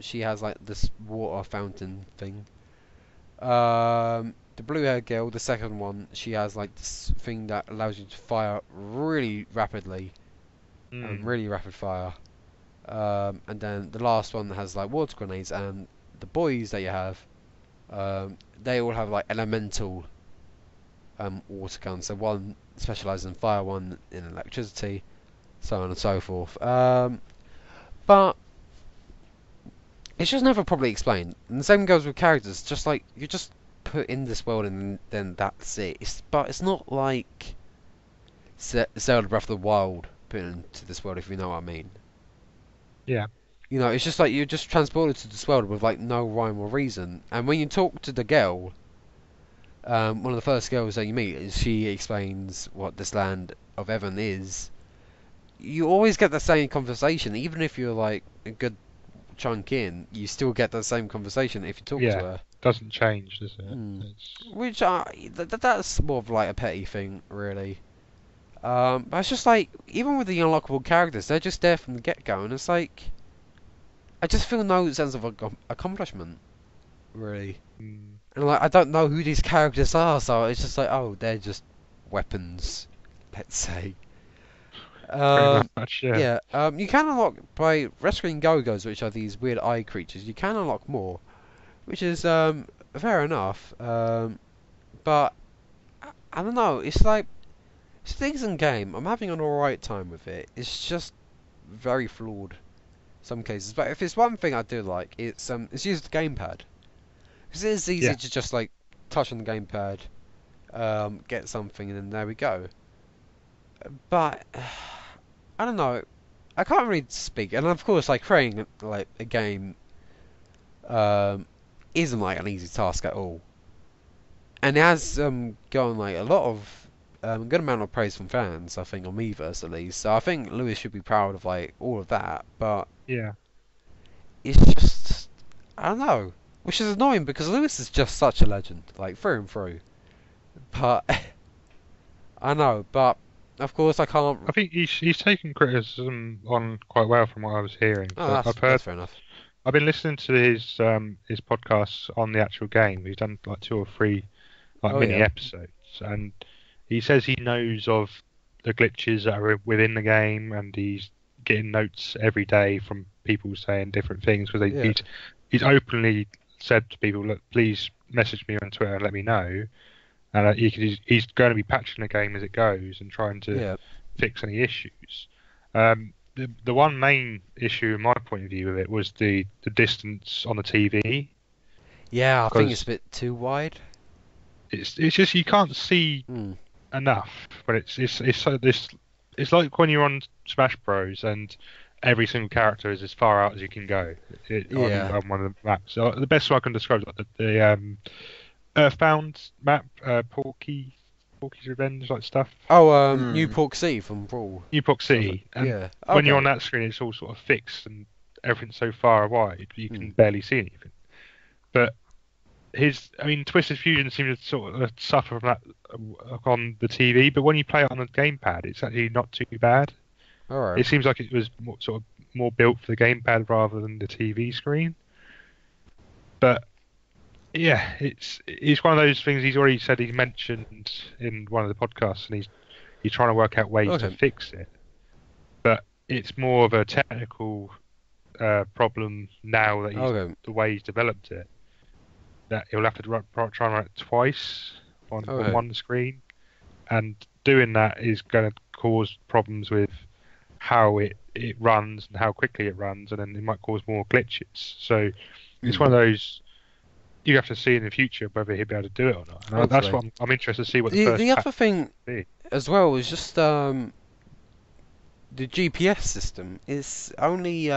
she has like this water fountain thing. The blue hair girl, the second one, she has like this thing that allows you to fire really rapidly, Mm. really rapid fire. And then the last one has like water grenades, and the boys that you have, they all have like elemental water guns. So one specializes in fire, one in electricity, so on and so forth. But it's just never properly explained. And the same goes with characters. Just like you just put in this world and then that's it. But it's not like Zelda Breath of the Wild put into this world, if you know what I mean. Yeah. You know, it's just like you're just transported to this world with like no rhyme or reason. And when you talk to the girl, one of the first girls that you meet, is she explains what this land of Evan is. You always get the same conversation, even if you're like a good chunk in. You still get the same conversation if you talk to Yeah. her. Doesn't change, does it? Which that's more of like a petty thing, really. But it's just like even with the unlockable characters, they're just there from the get-go, and it's like I just feel no sense of accomplishment, really. Mm. And like I don't know who these characters are, so it's just like, oh, they're just weapons, let's say. Pretty much, yeah. Yeah. You can unlock by rescuing Go-Go's, which are these weird eye creatures. You can unlock more, which is fair enough. But I don't know. It's like it's a decent game. I'm having an alright time with it. It's just very flawed in some cases. But if it's one thing I do like, it's use the gamepad. Because it is easy Yeah. to just like touch on the gamepad, get something, and then there we go. But I don't know. I can't really speak. And of course, like creating like a game isn't like an easy task at all. And it has gotten like a lot of good amount of praise from fans, I think, on Miiverse at least. So I think Lewis should be proud of like all of that. But Yeah. it's just I don't know, which is annoying because Lewis is just such a legend, like through and through. But I know, but of course I can't. I think he's taken criticism on quite well from what I was hearing. Oh, So that's I've heard. that's fair enough. I've been listening to his podcasts on the actual game. He's done like 2 or 3 like Oh, mini yeah. episodes, and he says he knows of the glitches that are within the game, and he's getting notes every day from people saying different things because Yeah. he's openly said to people, look, please message me on Twitter and let me know. And he's going to be patching the game as it goes and trying to Yeah. fix any issues. The one main issue, in my point of view, of it was the distance on the TV. Yeah, I think 'Cause it's a bit too wide. It's just you can't see Mm. enough, but it's like when you're on Smash Bros and every single character is as far out as you can go Yeah. on one of the maps. So the best way I can describe it, like the Earthbound map, Porky's Revenge, like stuff. Oh, Newport City from Brawl. Newport City, and Yeah. when you're on Okay. that screen, it's all sort of fixed and everything's so far wide you can Mm. barely see anything. But Twisted Fusion seems to sort of suffer from that on the TV, but when you play it on the gamepad, it's actually not too bad. All right. It seems like it was more built for the gamepad rather than the TV screen. But yeah, it's one of those things he's already said he mentioned in one of the podcasts, and he's trying to work out ways to Okay. fix it. But it's more of a technical problem now that Okay. the way he's developed it. That he'll have to try and run it twice on Okay. one screen, and doing that is going to cause problems with how it runs and how quickly it runs, and then it might cause more glitches. So it's one of those you have to see in the future whether he'll be able to do it or not. And that's Hopefully. what I'm interested to see what the first The other thing be. as well is just the GPS system is only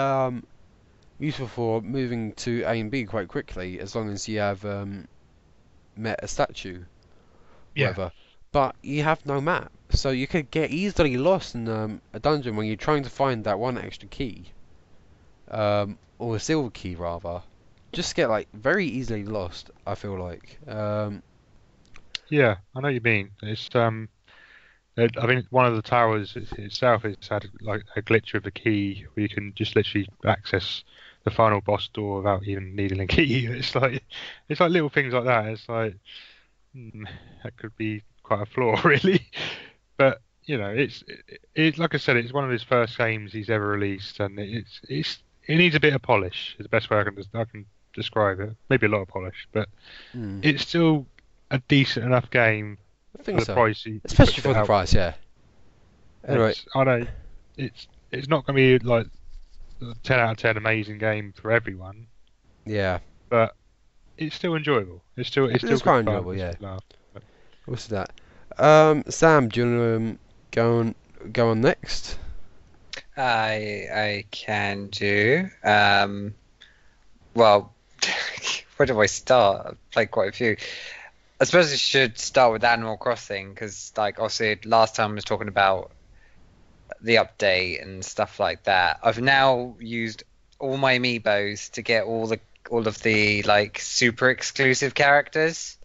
useful for moving to A and B quite quickly as long as you have met a statue, Yeah. whatever. But you have no map, so you could get easily lost in a dungeon when you're trying to find that one extra key, or a silver key rather. Just get like very easily lost. I feel like. Yeah, I know what you mean. It's I mean, one of the towers itself has had like a glitch with a key where you can just literally access the final boss door without even needing a key. It's like little things like that. It's like that could be quite a flaw, really. But you know, it's like I said, it's one of his first games he's ever released, and it needs a bit of polish. Is the best way I can describe it. Maybe a lot of polish, but it's still a decent enough game. I think For the so. price he Especially puts for it the out. price, yeah. Anyway, I know it's not going to be like a 10 out of 10 amazing game for everyone, yeah. but it's still enjoyable. It's still It's good quite fun. enjoyable, It's yeah. good laugh. But What's that? Sam, do you want to go on next? I can do. Well, where do I start? I've played quite a few. I suppose I should start with Animal Crossing because, like, obviously last time I was talking about the update and stuff like that. I've now used all my amiibos to get all of the like super exclusive characters.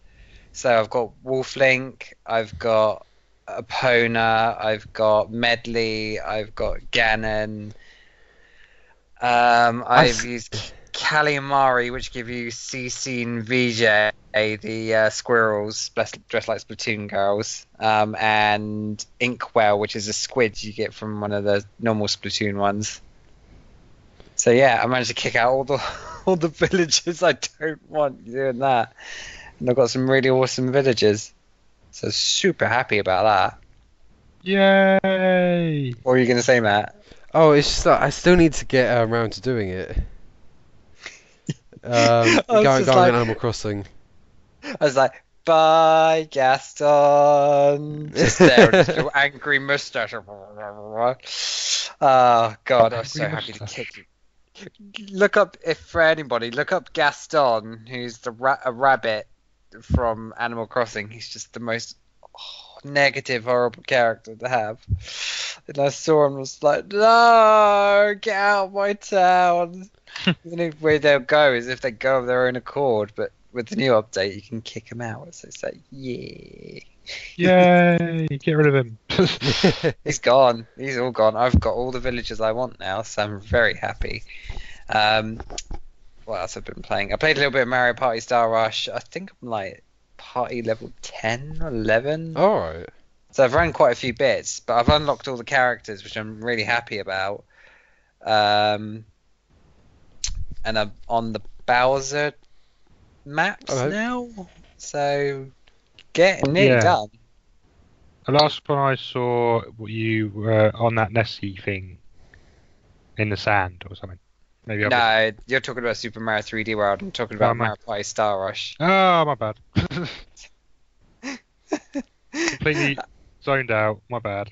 So I've got Wolflink, I've got Epona, I've got Medley, I've got Ganon. I've used Calamari, which give you CC and VJ, the squirrels dressed like Splatoon girls, and Inkwell, which is a squid you get from one of the normal Splatoon ones. So yeah, I managed to kick out all the villagers I don't want doing that, and I've got some really awesome villagers. So super happy about that. yay! What were you going to say, Matt? Oh, it's just that I still need to get around to doing it. I was Going just on like, Animal Crossing. I was like, bye, Gaston. Just there, with his little angry mustache. Oh, God, I was so Angry happy to moustache. kick you. Look up, if for anybody, look up Gaston, who's a rabbit from Animal Crossing. He's just the most negative, horrible character to have. And I saw him and was like, no, get out of my town. The only way they'll go is if they go of their own accord, but with the new update, you can kick them out. So it's like, yeah. Yay! Get rid of him. He's gone. He's all gone. I've got all the villagers I want now, so I'm very happy. What else I've been playing? I played a little bit of Mario Party Star Rush. I think I'm like party level 10 or 11. Alright. So I've run quite a few bits, but I've unlocked all the characters, which I'm really happy about. And I'm on the Bowser maps now, so nearly Yeah. done. The last one I saw, you were on that Nessie thing in the sand or something. Maybe No, you're talking about Super Mario 3D World. I'm talking about Mario Party Star Rush. Oh, my bad. Completely zoned out. My bad.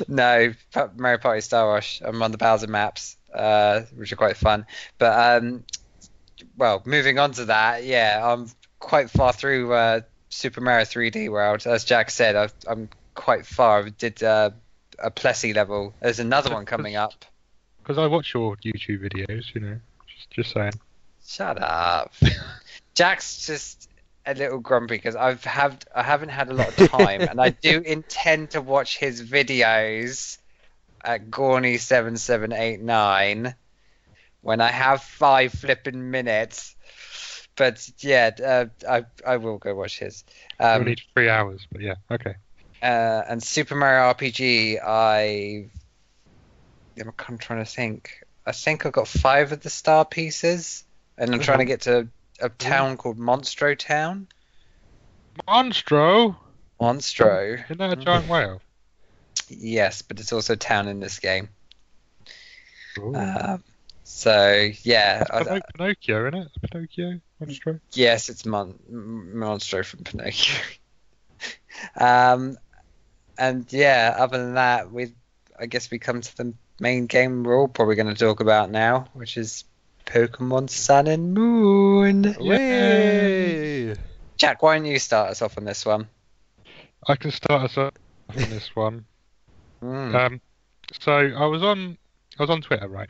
No, Mario Party Star Rush. I'm on the Bowser maps, which are quite fun. But well, moving on to that, yeah, I'm quite far through Super Mario 3D World. As Jack said, I'm quite far. I did a Plessy level. There's another one coming up. Because I watch your YouTube videos, you know. Just saying. Shut up. Jack's just a little grumpy because I haven't had a lot of time, and I do intend to watch his videos at Gorney7789 when I have 5 flipping minutes. But yeah, I will go watch his. We'll need 3 hours, but yeah, okay. And Super Mario RPG, I'm trying to think. I think I've got 5 of the star pieces, and I'm trying to get to a town called Monstro Town. Monstro? Isn't that a giant whale? Yes, but it's also a town in this game. Ooh. So yeah, Pinocchio, isn't it? Pinocchio? Monstro? yes, it's Monstro from Pinocchio. And yeah, other than that, I guess we come to the main game we're all probably going to talk about now, which is Pokemon Sun and Moon. Yay! Jack, why don't you start us off on this one? I can start us off on this one. Mm. So I was on Twitter, right?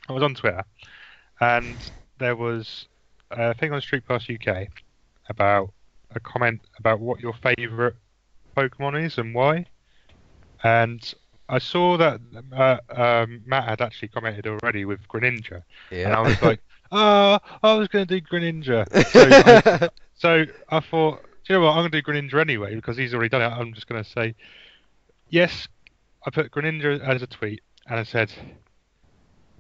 I was on Twitter, and there was a thing on Street Pass UK about a comment about what your favourite Pokemon is and why. And I saw that Matt had actually commented already with Greninja, and I was like, I was going to do Greninja. So I thought, do you know what? I'm going to do Greninja anyway because he's already done it. I'm just going to say, yes. I put Greninja as a tweet, and I said,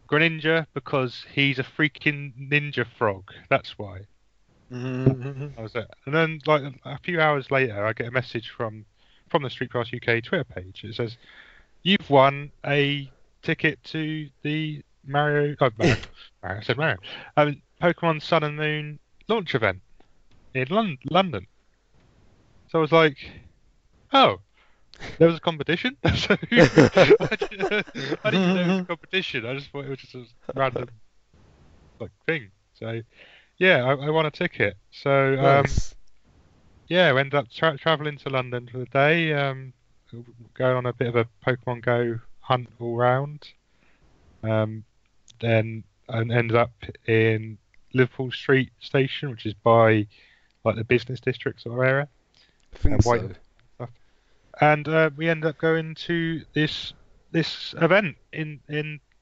Greninja because he's a freaking ninja frog. That's why. That was it. And then, like a few hours later, I get a message from the Street Pass UK Twitter page. It says, "You've won a ticket to the Mario. Oh, Mario. I said Mario. Pokemon Sun and Moon launch event in London. So I was like, oh, there was a competition. So I didn't know it was a competition. I just thought it was just a random like thing. So yeah, I won a ticket. So Nice. yeah, I ended up traveling to London for the day. Going on a bit of a Pokemon Go hunt all round. Then I ended up in Liverpool Street Station, which is by like the business district sort of area, I think White so. stuff. And we ended up going to this event in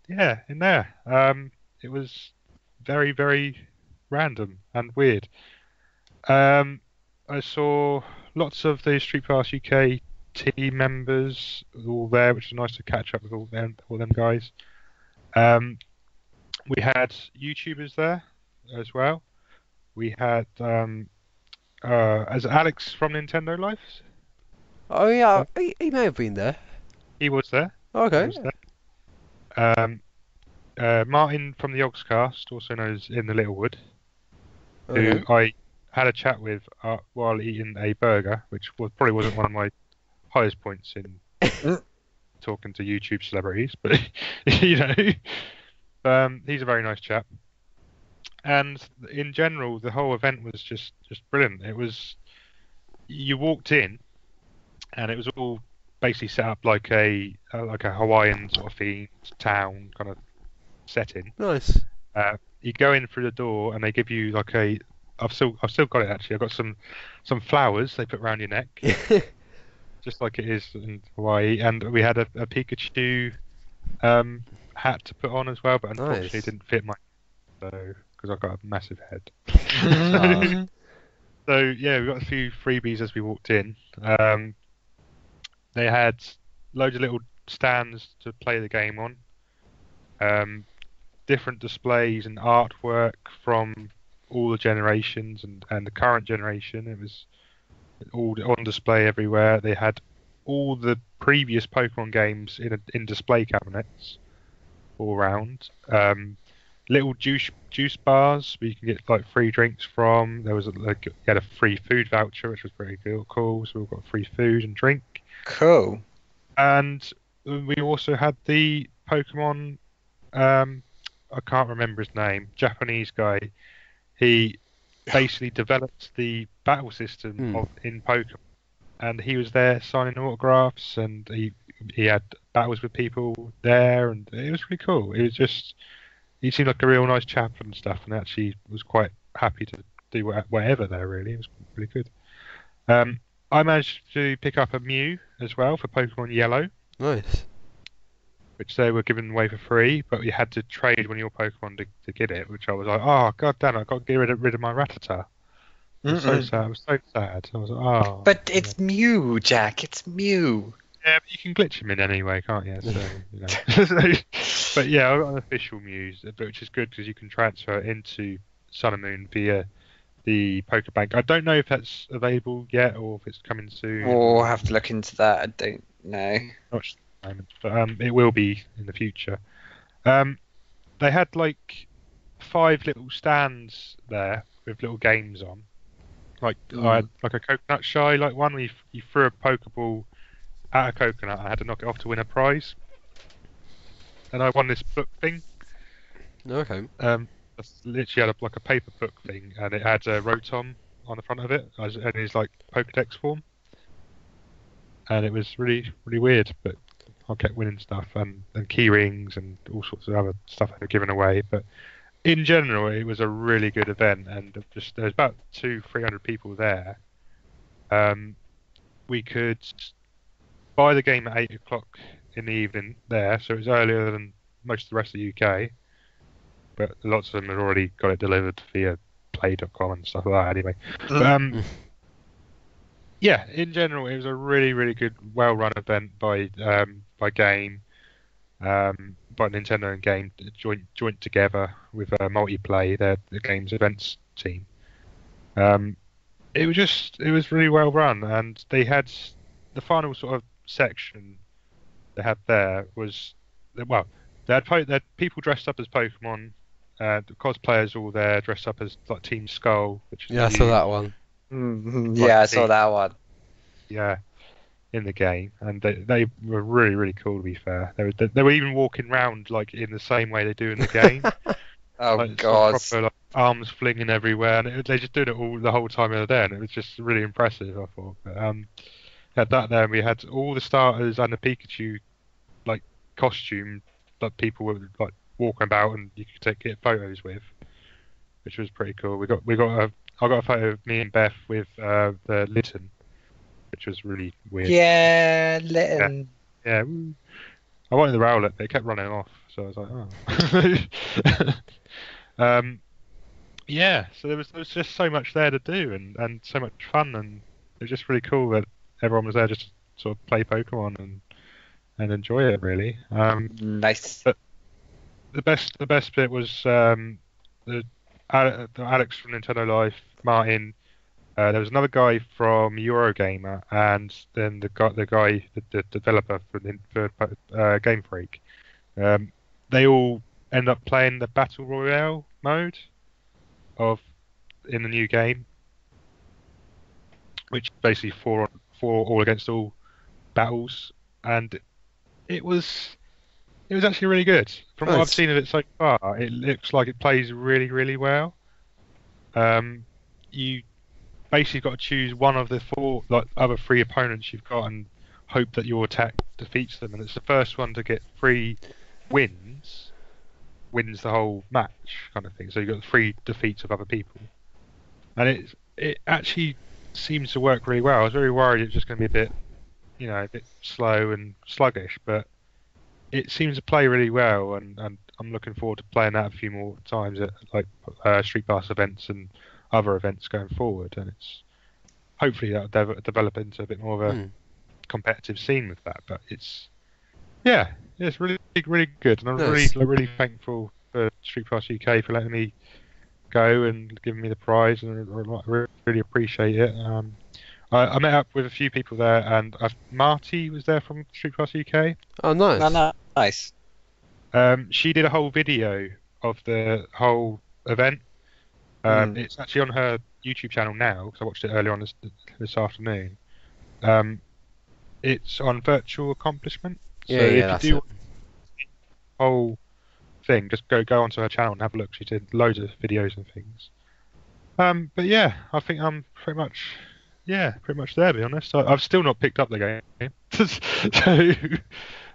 there. It was very random and weird. I saw lots of the Street Pass UK team members all there, which was nice to catch up with all them guys. We had YouTubers there as well. We had as Alex from Nintendo Life. Oh yeah, he may have been there. He was there. He Okay. was there. Martin from the Yogscast, also known as In the Littlewood, who Okay. I had a chat with while eating a burger, which probably wasn't one of my highest points in talking to YouTube celebrities, but you know, he's a very nice chap. And in general, the whole event was just brilliant. It was you walked in, and it was all basically set up like a Hawaiian sort of themed town kind of setting. Nice. You go in through the door, and they give you like a. I've still got it actually. I've got some flowers they put around your neck, just like it is in Hawaii. And we had a Pikachu hat to put on as well, but unfortunately Nice. it didn't fit my because I've got a massive head. Ah. So yeah, we got a few freebies as we walked in. They had loads of little stands to play the game on. Different displays and artwork from all the generations and the current generation. It was all on display everywhere. They had all the previous Pokemon games in display cabinets all around. Little juice bars where you can get like free drinks from. There was you had a free food voucher, which was pretty cool. So we've got free food and drink. Cool. And we also had the Pokemon. I can't remember his name. Japanese guy. He basically developed the battle system in Pokemon, and he was there signing autographs, and he had battles with people there, and it was really cool. It was just he seemed like a real nice chap and stuff, and actually was quite happy to do whatever there. Really, it was really good. I managed to pick up a Mew as well for Pokemon Yellow, Nice. which they were giving away for free, but you had to trade one of your Pokemon to get it, which I was like, oh god damn, I got to get rid of my Rattata. I was so sad. I was so sad. I was like, oh. But it's Mew, Jack. It's Mew. Yeah, but you can glitch them in anyway, can't you? So, you know. But yeah, I got an official Muse, which is good because you can transfer it into Sun and Moon via the Pokebank. I don't know if that's available yet or if it's coming soon. We'll have to look into that. I don't know. Not at the moment, but it will be in the future. They had like 5 little stands there with little games on. Like I had like a coconut shy, like one where you threw a Pokeball at a coconut and I had to knock it off to win a prize. And I won this book thing. Okay. Literally had like a paper book thing, and it had Rotom on the front of it, and it's like Pokedex form. And it was really weird, but I kept winning stuff and key rings and all sorts of other stuff they were giving away. But in general, it was a really good event, and just there's about 200-300 people there. We could buy the game at 8 o'clock in the evening there, so it was earlier than most of the rest of the UK. But lots of them had already got it delivered via play.com and stuff like that anyway. But, yeah, in general, it was a really good, well-run event by Game, by Nintendo and Game joint together with Multiplay, the Game's events team. It was really well run, and they had the final sort of section they had there was, well, they had people dressed up as Pokemon the cosplayers all there dressed up as like Team Skull, which is Yeah, I saw that one. Yeah, I saw that one. Yeah, in the game, and they were really really cool. To be fair, they were even walking around like in the same way they do in the game. Oh Like, god. sort of proper, like, arms flinging everywhere, and they just did it all the whole time they were there, and it was just really impressive. I thought. But, had that there, and we had all the starters and the Pikachu like costume that people were like walking about, and you could get photos with, which was pretty cool. I got a photo of me and Beth with the Litten, which was really weird. Yeah, Litten. Yeah, woo. I wanted the Rowlet, but it kept running off, so I was like, oh. Yeah, so there was just so much there to do, and so much fun, and it was just really cool that everyone was there just to sort of play Pokemon and enjoy it really. Nice. But the best bit was the Alex from Nintendo Life, Martin. There was another guy from Eurogamer, and then the developer for Game Freak. They all end up playing the Battle Royale mode in the new game, which is basically four all against all battles, and it was actually really good. From what I've seen of it so far, it looks like it plays really really well. You basically got to choose one of the four other three opponents you've got and hope that your attack defeats them, and it's the first one to get 3 wins the whole match kind of thing. So you've got 3 defeats of other people, and it actually seems to work really well. I was very worried it was just going to be a bit slow and sluggish, but it seems to play really well, and I'm looking forward to playing that a few more times at like Street Pass events and other events going forward, and it's hopefully that'll develop into a bit more of a competitive scene with that. But it's really really good, and I'm really thankful for Street Pass UK for letting me go and giving me the prize, and I really appreciate it. I met up with a few people there, and Marty was there from Street Pass UK. Oh, nice. Nice. She did a whole video of the whole event. It's actually on her YouTube channel now, because I watched it earlier on this afternoon. It's on Virtual Accomplishment. So if you do the whole thing, just go onto her channel and have a look. She did loads of videos and things. But yeah, I think I'm pretty much there, to be honest. I've still not picked up the game. So,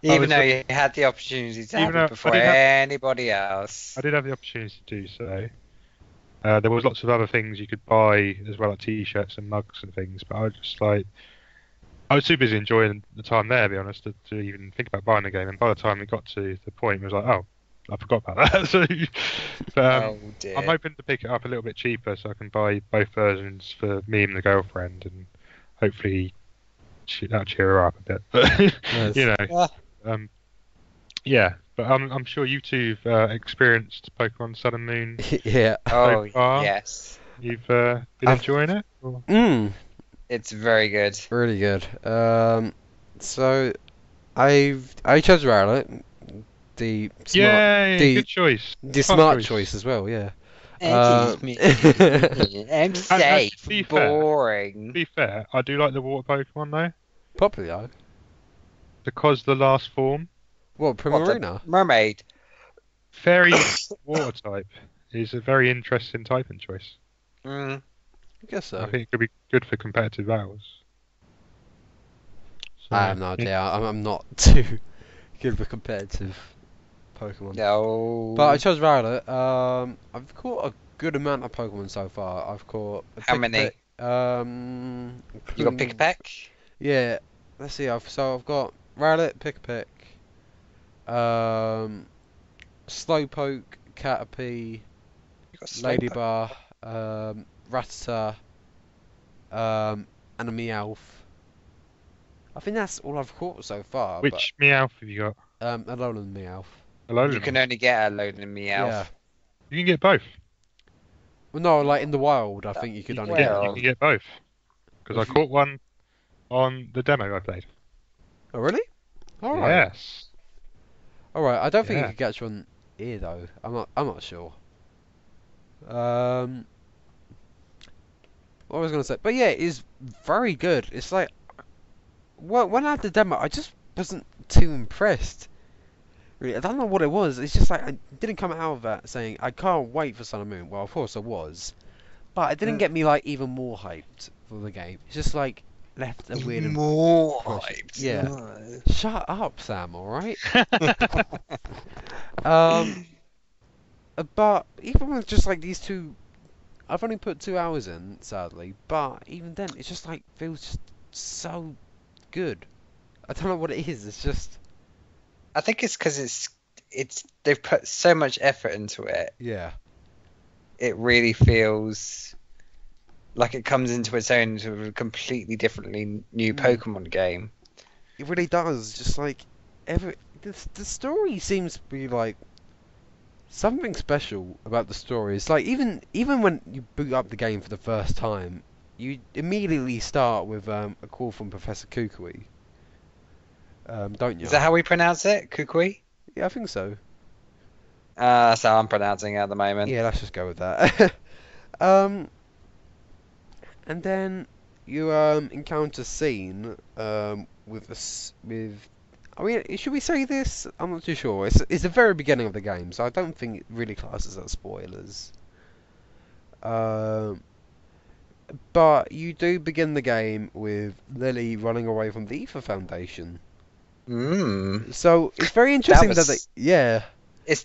even though you had the opportunity to have it before anybody else. I did have the opportunity to do so. There was lots of other things you could buy as well, like t-shirts and mugs and things, but I was too busy enjoying the time there, to be honest, to even think about buying the game. And by the time it got to the point, it was like, oh, I forgot about that. So, I'm hoping to pick it up a little bit cheaper so I can buy both versions for me and the girlfriend, and hopefully that'll cheer her up a bit. But, yeah. But I'm sure you two've experienced Pokemon Sun and Moon. Yeah. So far. Yes. You've been enjoying it? Or? It's very good. Really good. So I chose Rowlet. The smart, good choice. The smart choice as well, yeah. I'm safe. Boring. To be fair, I do like the water Pokemon though. Probably though. Because the last form. What, Primarina? Mermaid. Fairy water type is a very interesting typing choice. I guess so. I think it could be good for competitive battles. So, I have no idea. I'm not too good for competitive Pokemon. No. But I chose Rowlet. I've caught a good amount of Pokemon so far. I've caught how many? You got Pick-a-Peck? Yeah. Let's see. I've got Rowlet, Pick-a-Peck, Slowpoke, Caterpie, Ladybar, Rattata, and a Meowth. I think that's all I've caught so far. Which Meowth have you got? Alola and Meowth. You can only get Alola and Meowth. Yeah. You can get both. Well, no, like in the wild, I think you could only get. You can get both. Because I caught one on the demo I played. Oh, really? All right. Yes. All right. I don't think you could catch one here though. I'm not sure. What was I gonna say? But yeah, it's very good. It's like, well, when I had the demo, I just wasn't too impressed. Really, I don't know what it was. It's just like I didn't come out of that saying I can't wait for Sun and Moon. Well, of course I was, but it didn't Mm. get me like even more hyped for the game. It's just like left a weird More impression. hyped. Yeah. No. Shut up, Sam. All right. Um, but even with just like these two, I've only put 2 hours in, sadly. But even then, it's just like feels just so good. I don't know what it is. It's just I think it's because it's they've put so much effort into it. yeah. It really feels like it comes into its own into a completely differently new Mm. Pokemon game. It really does. Just like the story seems to be like something special about the story. It's like even when you boot up the game for the first time, you immediately start with a call from Professor Kukui. Don't Is you? that how we pronounce it? Kukui? Yeah, I think so. So I'm pronouncing it at the moment. Yeah, let's just go with that. um, and then you encounter Scene with with. I mean, should we say this? I'm not too sure. It's the very beginning of the game, so I don't think it really classes as spoilers. Um, but you do begin the game with Lily running away from the Ether Foundation. Mm. So it's very That interesting that was yeah,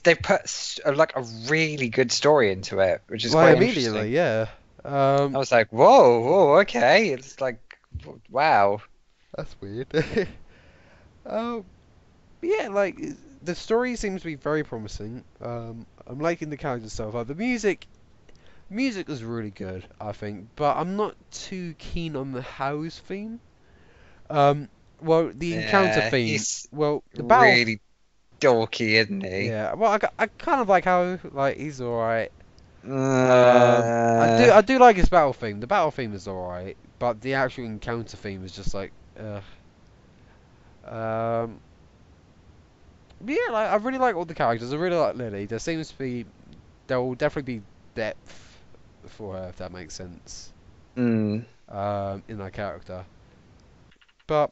they put like a really good story into it, which is well, quite immediately, interesting. yeah. I was like, whoa, okay. It's like, wow. That's weird. Um, yeah, like the story seems to be very promising. I'm liking the characters so far. The music is really good, I think, but I'm not too keen on the house theme. Um, well, the encounter Yeah, theme. he's Well, the battle. really dorky, isn't he? Yeah, well, I kind of like how like he's alright. Uh, I do like his battle theme. The battle theme is alright, but the actual encounter theme is just like, um, yeah, like I really like all the characters. I really like Lily. There will definitely be depth for her if that makes sense. mm. In her character, but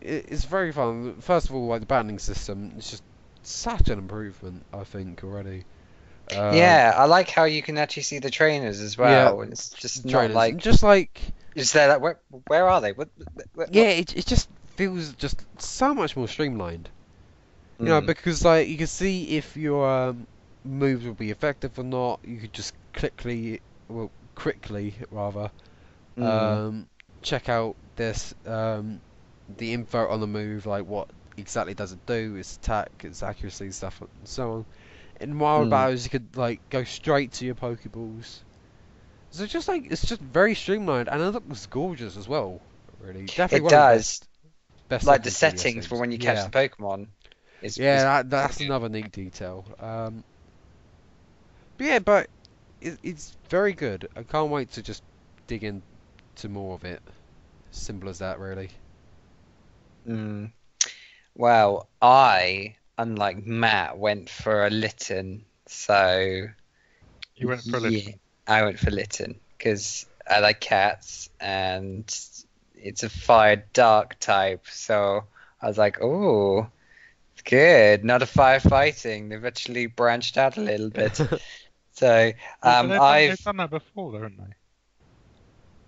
it's very fun. First of all, like the battling system, it's just such an improvement, I think already. Um, Yeah, I like how you can actually see the trainers as yeah, well. And it's just not trainers, and like, just like is there like, where are they? yeah, What? it just feels just so much more streamlined. You know, Mm. because like you can see if your moves will be effective or not. You could just quickly rather, Mm. um, check out this the info on the move, like what exactly does it do, its attack, its accuracy, stuff, and so on. In wild Mm. battles, you could like go straight to your Pokeballs. So just like it's just very streamlined, and it looks gorgeous as well. Really, definitely It one of the does. best Like the looking 3DS settings for games. when you catch Yeah, the Pokemon yeah, is that's another neat detail. But yeah, but it's very good. I can't wait to just dig into more of it. Simple as that, really. mm. Well, I, unlike Matt, went for a Litten. So You went for a yeah, listen. I went for Litten because I like cats and it's a fire dark type. So I was like, oh, it's good. Not a firefighting. They've actually branched out a little bit. So But they've I've done that before, though, haven't they?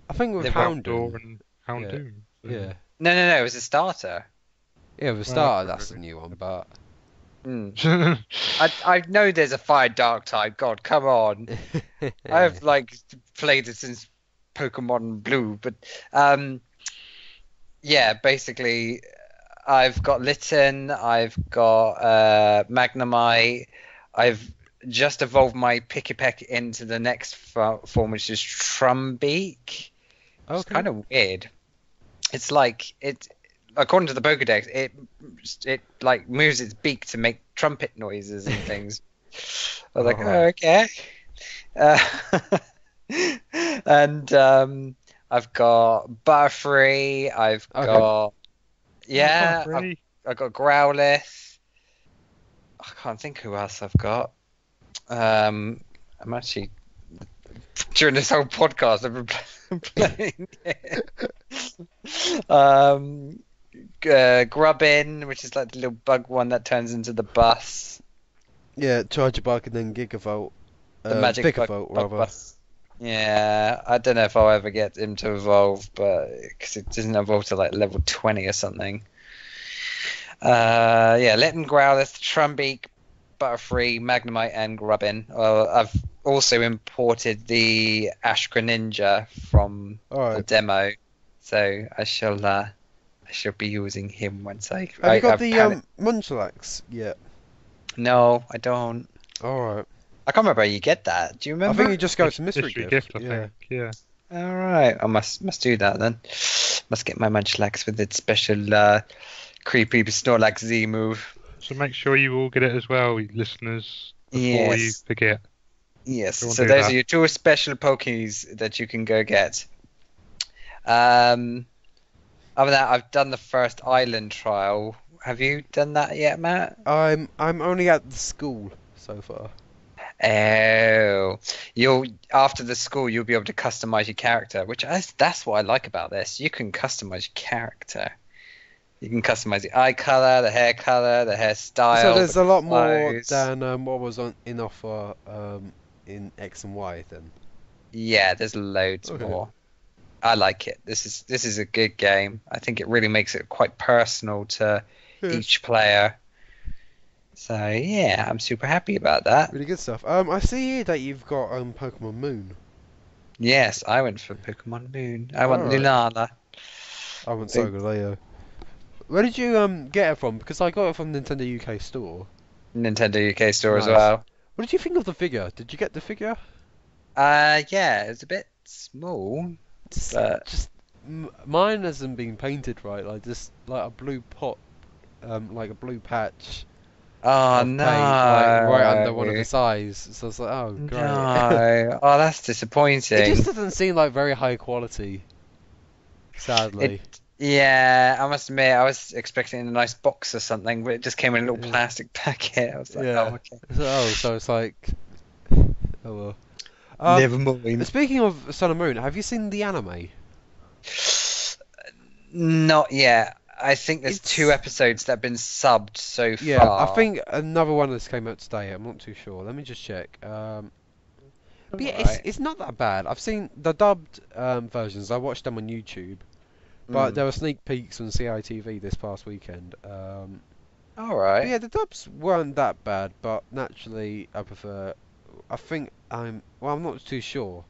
I think with they've Trapdoor Houndoom, and yeah, Houndoom. So. yeah, no, it was a starter. yeah. With Well, Starter, that's the new one, but Mm. I know there's a fire dark type. God, come on. I've like played it since Pokemon Blue, but yeah, basically I've got Litten, I've got Magnemite, I've just evolved my Pikipek into the next form, which is Trumbeak. It's okay. kind of weird. It's like it, according to the Pokedex, it like moves its beak to make trumpet noises and things. I was like, oh, Alright. okay. Uh, and I've got Butterfree. I've Okay. got yeah. Free. I've got Growlithe. I can't think who else I've got. I'm actually during this whole podcast, I've been playing it. Grubbin, which is like the little bug one that turns into the bus. Yeah, Charger Bug and then Gigavolt. The magic Vigavolt, bug rather. bus. Yeah, I don't know if I'll ever get him to evolve, but because it doesn't evolve to like level 20 or something. Yeah, Litten Growlithe, Trumbeak, Butterfree, Magnemite, and Grubbin. I've also imported the Ashgra Ninja from the Alright. demo, so I shall be using him once I. Have you got I've the Munchlax yet? No, I don't. Alright. I can't remember how you get that. Do you I remember? think you just go to Mystery Gift. I think. Yeah. All right, I must do that then. Must get my Munchlax with its special creepy Snorlax Z move. So make sure you all get it as well, Listeners, before you Yes. forget. Yes. Go on, So do those that. are your two special Pokés that you can go get. Other than that, I've done the first island trial. Have you done that yet, Matt? I'm only at the school so far. Oh, after the school you'll be able to customize your character, that's what I like about this. You can customize your character. You can customize the eye color, the hair hairstyle. So there's the a lot more clothes. than what was in offer in X and Y then. Yeah, there's loads Okay. more. I like it. This is a good game. I think it really makes it quite personal to each player. So yeah, I'm super happy about that. Really good stuff. I see here that you've got Pokemon Moon. Yes, I went for Pokemon Moon. I want Alright. Lunala. I want Big- Solgaleo. Where did you get it from? Because I got it from Nintendo UK store. Nintendo UK store as Nice. well. What did you think of the figure? Did you get the figure? Yeah, it's a bit small. Just mine hasn't been painted right. Like just like a blue pot, like a blue patch. Oh of no! paint, like, right under one of his eyes. So I was like, oh great. No. Oh, that's It disappointing. just doesn't seem like very high quality. Sadly. Yeah, I must admit, I was expecting a nice box or something, but it just came in a little Yeah. plastic packet. I was like, Yeah. oh, okay. So it's like, oh well. Never mind. Speaking of Sun and Moon, have you seen the anime? Not yet. I think there's It's- 2 episodes that have been subbed so Yeah, far. I think another one that's came out today. I'm not too sure. Let me just check. But yeah, Alright. it's not that bad. I've seen the dubbed versions. I watched them on YouTube, but Mm. there were sneak peeks on CITV this past weekend. Alright. But yeah, the dubs weren't that bad, but naturally I prefer. I think I'm not too sure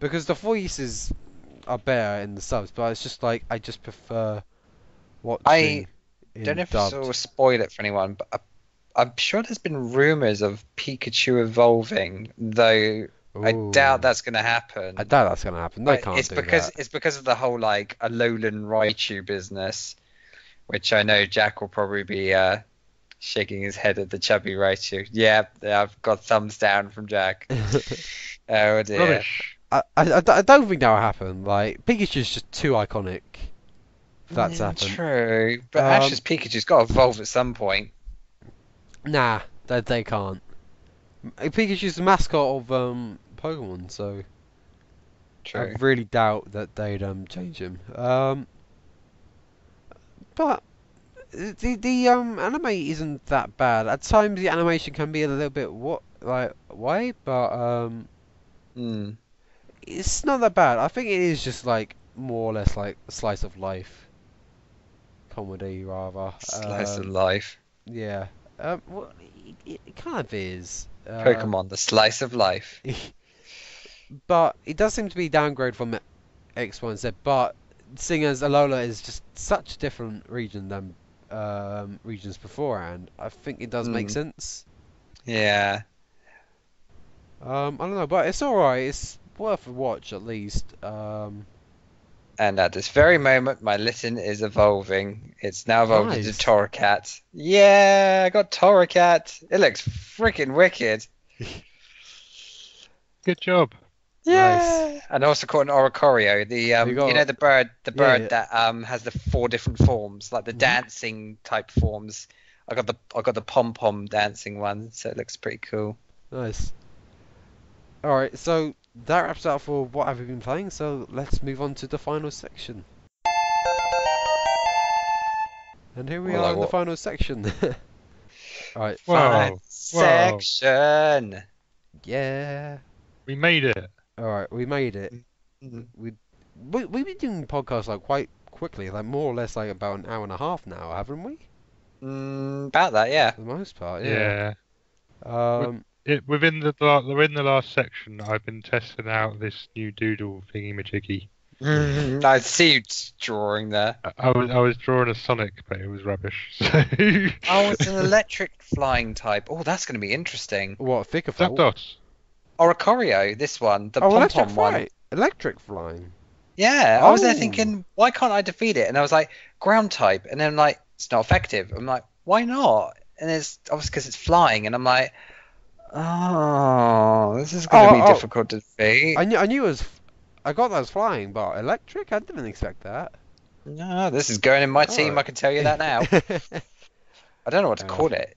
because the voices are better in the subs, but it's just like I just prefer watching in Don't know if dubbed. this will spoil it for anyone, but I'm sure there's been rumors of Pikachu evolving, though I doubt Ooh. that's going to happen. I doubt that's gonna happen. They But can't it's do because that. it's because of the whole like Alolan Raichu business, which I know Jack will probably be shaking his head at the chubby Raichu. Yeah, I've got thumbs down from Jack. Oh dear. Rubbish. I don't think that'll happen. Like Pikachu's just too iconic. If that's Yeah, happened. true, but Um, Ash's Pikachu's got to evolve at some point. Nah, they can't. Pikachu's the mascot of Pokemon, so True. I really doubt that they'd change him. But the anime isn't that bad. At times the animation can be a little bit way, but Hmm. it's not that bad. I think it is just like more or less like a slice of life comedy rather. Slice of life. Yeah. Well, it kind of is. Pokemon, the slice of life. But it does seem to be downgrade from X, Y, and Z. But seeing as Alola is just such a different region than regions beforehand, I think it does make Mm. sense. Yeah. I don't know, but it's alright. It's worth a watch at least. And at this very moment, my Litten is evolving. It's now evolved into Nice. Torracat. Yeah, I got Torracat. It looks freaking wicked. Good job. Yeah. And I also caught an Oricorio, the You got- you know the bird Yeah. that has the 4 different forms, like the Mhm. dancing type forms. I got the pom pom dancing one, so it looks pretty cool. Nice. Alright, so that wraps up for what have we been playing. So let's move on to the final section. And here we Well, are like in the what? final section. Alright, Whoa, whoa. Section. yeah. We made it. Alright, we made it. Mhm. We've been doing podcasts like quite quickly, like more or less like about an hour and a half now, haven't we? About that, yeah. For the most part, yeah. Yeah. Um, Within the last section, I've been testing out this new doodle thingy-majiggy. I see you drawing there. I was drawing a Sonic, but it was rubbish. So Oh, it's an electric flying type. Oh, that's going to be interesting. what, Thicker Zapdos. Or a Choreo, this one, the Oh, electric pom-pom one. flying. Electric flying. Yeah, I was there Oh. thinking, why can't I defeat it? And I was like, ground type. And then like, it's not effective. I'm like, why not? And it's obviously because it's flying. And I'm like, oh, this is going to be difficult to defeat. I knew it was. I got that as flying, but electric? I didn't expect that. No, this is going in my team. I can tell you that now. I don't know what to call it.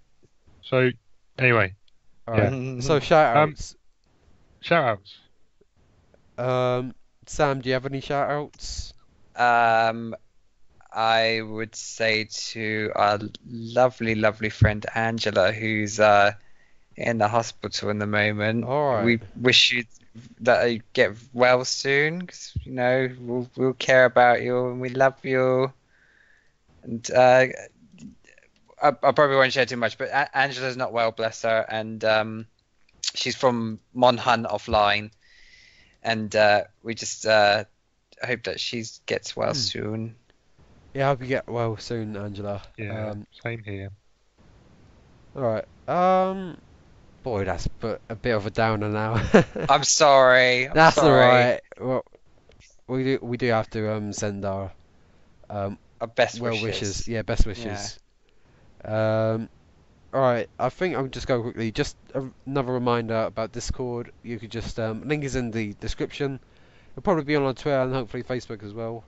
So, anyway, Alright. So shout outs. shout-outs. Sam, do you have any shout outs? I would say to our lovely, lovely friend Angela, who's in the hospital in the moment. Alright. We wish you that you get well soon, because we'll care about you and we love you. And I probably won't share too much, but Angela's not well, bless her, and she's from Monhunt offline, and we just hope that she gets well soon. Yeah, I hope you get well soon, Angela. Yeah, same here. Alright. Boy, that's a bit of a downer now. I'm sorry. That's sorry. alright. Well, we do have to send our Our best well wishes. wishes. Yeah, best wishes. Alright, I think I'll just go quickly. Just another reminder about Discord. You could just link is in the description. It'll probably be on our Twitter and hopefully Facebook as well.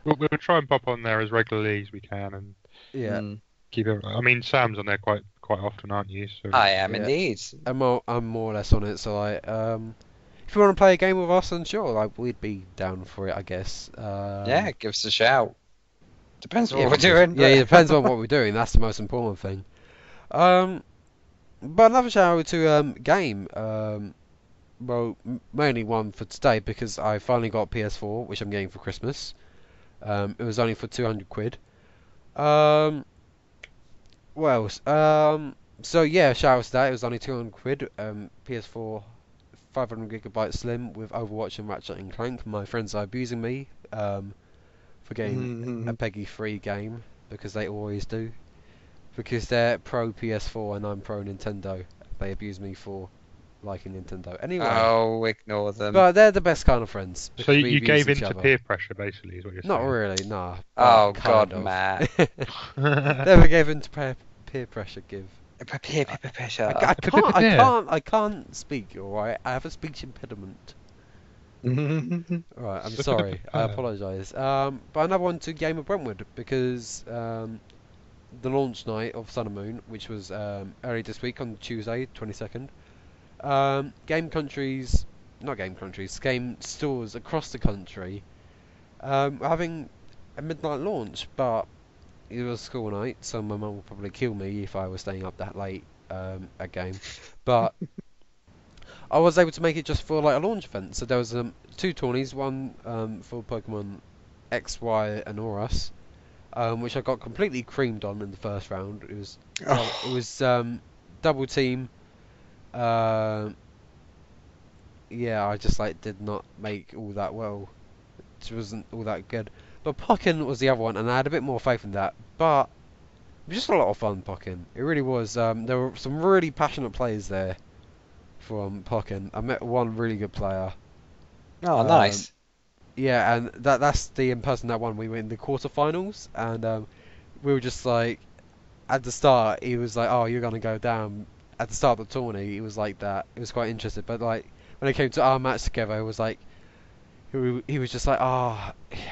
We'll try and pop on there as regularly as we can and Yeah. keep it. I mean, Sam's on there quite often, aren't you? So I am Yeah. indeed. I'm more or less on it, so like, if you want to play a game with us, then sure, like we'd be down for it, I guess. Yeah, give us a shout. Depends on yeah, what we're doing. Yeah, it depends on what we're doing. That's the most important thing. But another shout out to Game. Well, mainly one for today because I finally got PS4, which I'm getting for Christmas. It was only for 200 quid. What else? So yeah, shout out to that. It was only 200 quid. PS4, 500GB slim with Overwatch and Ratchet and Clank. My friends are abusing me for getting a PEGI free game because they always do. Because they're pro PS4 and I'm pro Nintendo. They abuse me for liking Nintendo. Anyway. Oh, ignore them. But they're the best kind of friends. So because we you abuse gave each in to other. peer pressure, basically, is what you're Not saying. really, nah. Oh, but God, kind of. Matt. Never gave in to peer pressure. Give. Peer pressure. I can't speak. All right, I have a speech impediment. All right, I'm sorry. I apologise. But another one to Game of Brentwood because the launch night of Sun and Moon, which was early this week on Tuesday, 22nd. Game stores across the country were having a midnight launch, but it was school night, so my mum would probably kill me if I was staying up that late at game. But I was able to make it just for like a launch event. So there was two tourneys, one for Pokemon X, Y, and Oras, which I got completely creamed on in the first round. It was double team. Yeah, I just like did not make all that well. It wasn't all that good. But Pokken was the other one, and I had a bit more faith in that. But it was just a lot of fun, Pokken. It really was. There were some really passionate players there from Pokken. I met one really good player. Oh, nice. Yeah, and that's the person that won. We were in the quarterfinals, and we were just like, at the start, he was like, "Oh, you're gonna go down." At the start of the tourney, he was like that. It was quite interesting, but like when it came to our match together, it was like he was just like, "Oh,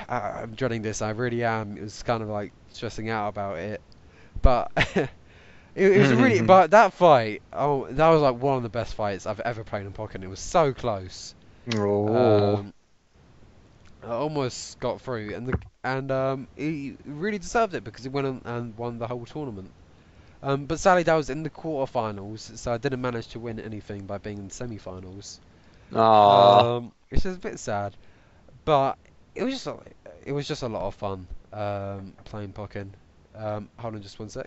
I'm dreading this. I really am." It was kind of like stressing out about it, but It was really, but that fight, oh, that was like one of the best fights I've ever played in Pokken. It was so close. Oh. I almost got through, and he really deserved it because he went on and won the whole tournament. But sadly, that was in the quarterfinals, so I didn't manage to win anything by being in the semi-finals. Aww. Which is a bit sad, but it was just a lot of fun playing Pokken. Hold on, just one sec.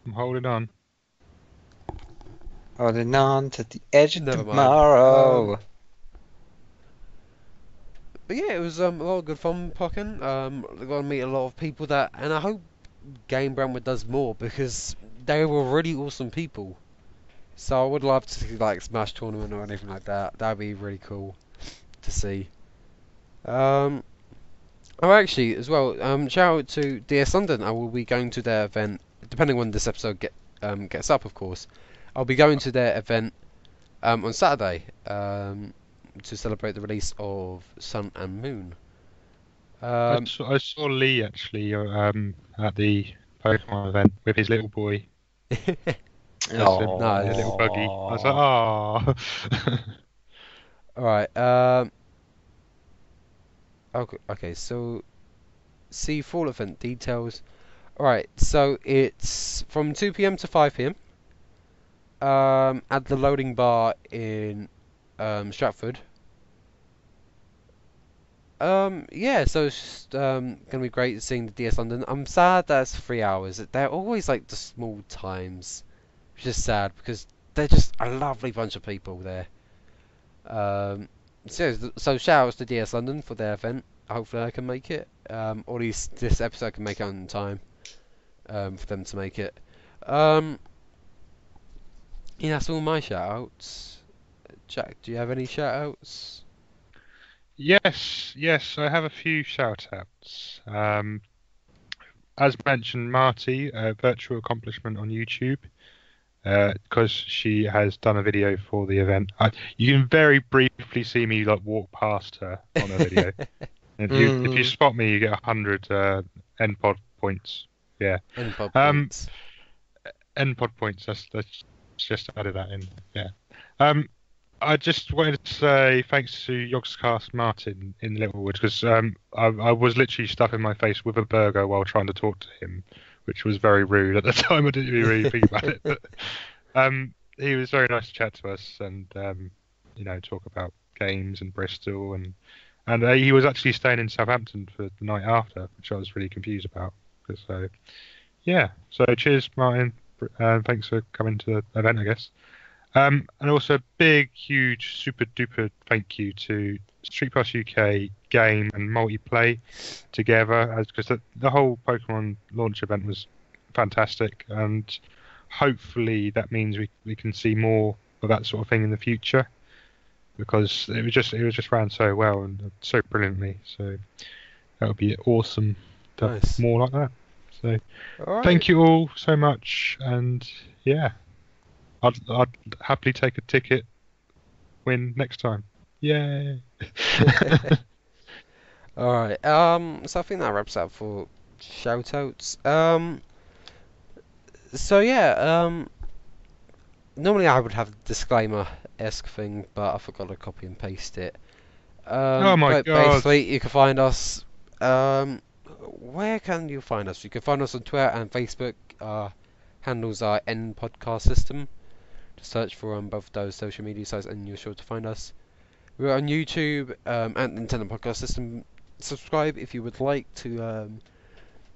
I'm holding on. Holding on to the edge of Never mind. tomorrow. But yeah, it was a lot of good fun Pokken. I got to meet a lot of people and I hope Game Brandwood does more because they were really awesome people. So I would love to see like Smash tournament or anything like that. That'd be really cool to see. Oh, actually, as well, shout out to DS London. I will be going to their event, depending when this episode gets up, of course. I'll be going to their event on Saturday to celebrate the release of Sun and Moon. I saw Lee actually at the Pokemon event with his little boy. Oh, Nice. A little buggy. I was like, oh. Alright, okay, so see full event details. Alright, so it's from 2 PM to 5 PM. At the loading bar in Stratford. Yeah, so it's just gonna be great seeing the DS London. I'm sad that it's 3 hours. They're always like the small times, which is sad because they're just a lovely bunch of people there. So shout outs to DS London for their event. Hopefully I can make it. Or at least this episode can make it on time. For them to make it. Yeah, that's all my shout outs. Jack, do you have any shout outs? Yes, I have a few shout-outs. As mentioned, Marty, Virtual Accomplishment on YouTube, because she has done a video for the event. You can very briefly see me like walk past her on a video. If you spot me, you get 100 NPod points. Yeah. NPod points. NPod points. That's just added that in. Yeah. I just wanted to say thanks to Yogscast Martin in Littlewood because I was literally stuffing my face with a burger while trying to talk to him, which was very rude at the time. I didn't really think about it, but he was very nice to chat to us and talk about games and Bristol and he was actually staying in Southampton for the night after, which I was really confused about. So cheers, Martin. Thanks for coming to the event, I guess. And also a big, huge, super duper thank you to Street Pass UK game and multiplay together, because the whole Pokemon launch event was fantastic, and hopefully that means we can see more of that sort of thing in the future, because it was just ran so well and so brilliantly. So that would be awesome to have more like that. So thank you all so much, and yeah. I'd happily take a ticket. Win next time. Yay! Alright, so I think that wraps up for shoutouts. Normally I would have a disclaimer-esque thing, but I forgot to copy and paste it. Oh my god! Basically, you can find us. Where can you find us? You can find us on Twitter and Facebook. Our handles are N Podcast System. Just search for both those social media sites and you're sure to find us. We're on YouTube and Nintendo Podcast System. Subscribe if you would like to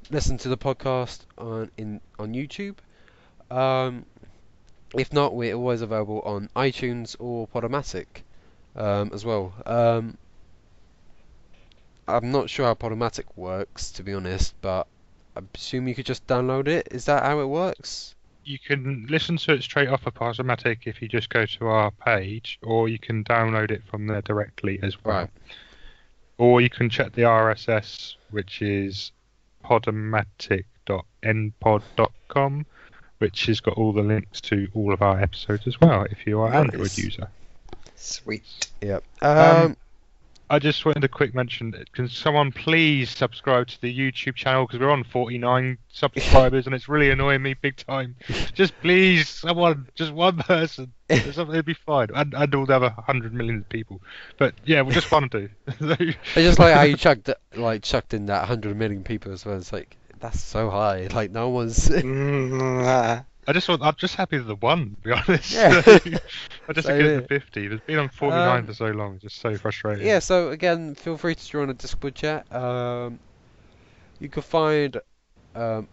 listen to the podcast on YouTube. If not, we're always available on iTunes or Podomatic as well. I'm not sure how Podomatic works, to be honest, but I assume you could just download it. Is that how it works? You can listen to it straight off of Podomatic if you just go to our page, or you can download it from there directly as well. Right. Or you can check the RSS, which is podomatic.npod.com, which has got all the links to all of our episodes as well, if you are an Android user. Sweet. Yep. I I just wanted a quick mention. Can someone please subscribe to the YouTube channel because we're on 49 subscribers and it's really annoying me big time. Just please, someone, just one person. It'll be fine, and all the other 100 million people. But yeah, we just want to do. I just like how you chucked in that 100 million people as well. It's like that's so high. Like no one's. I'm just happy with the one, to be honest. Yeah. I just Same get here. the 50. It's been on 49 for so long. It's just so frustrating. Yeah. So again, feel free to join the Discord chat. You can find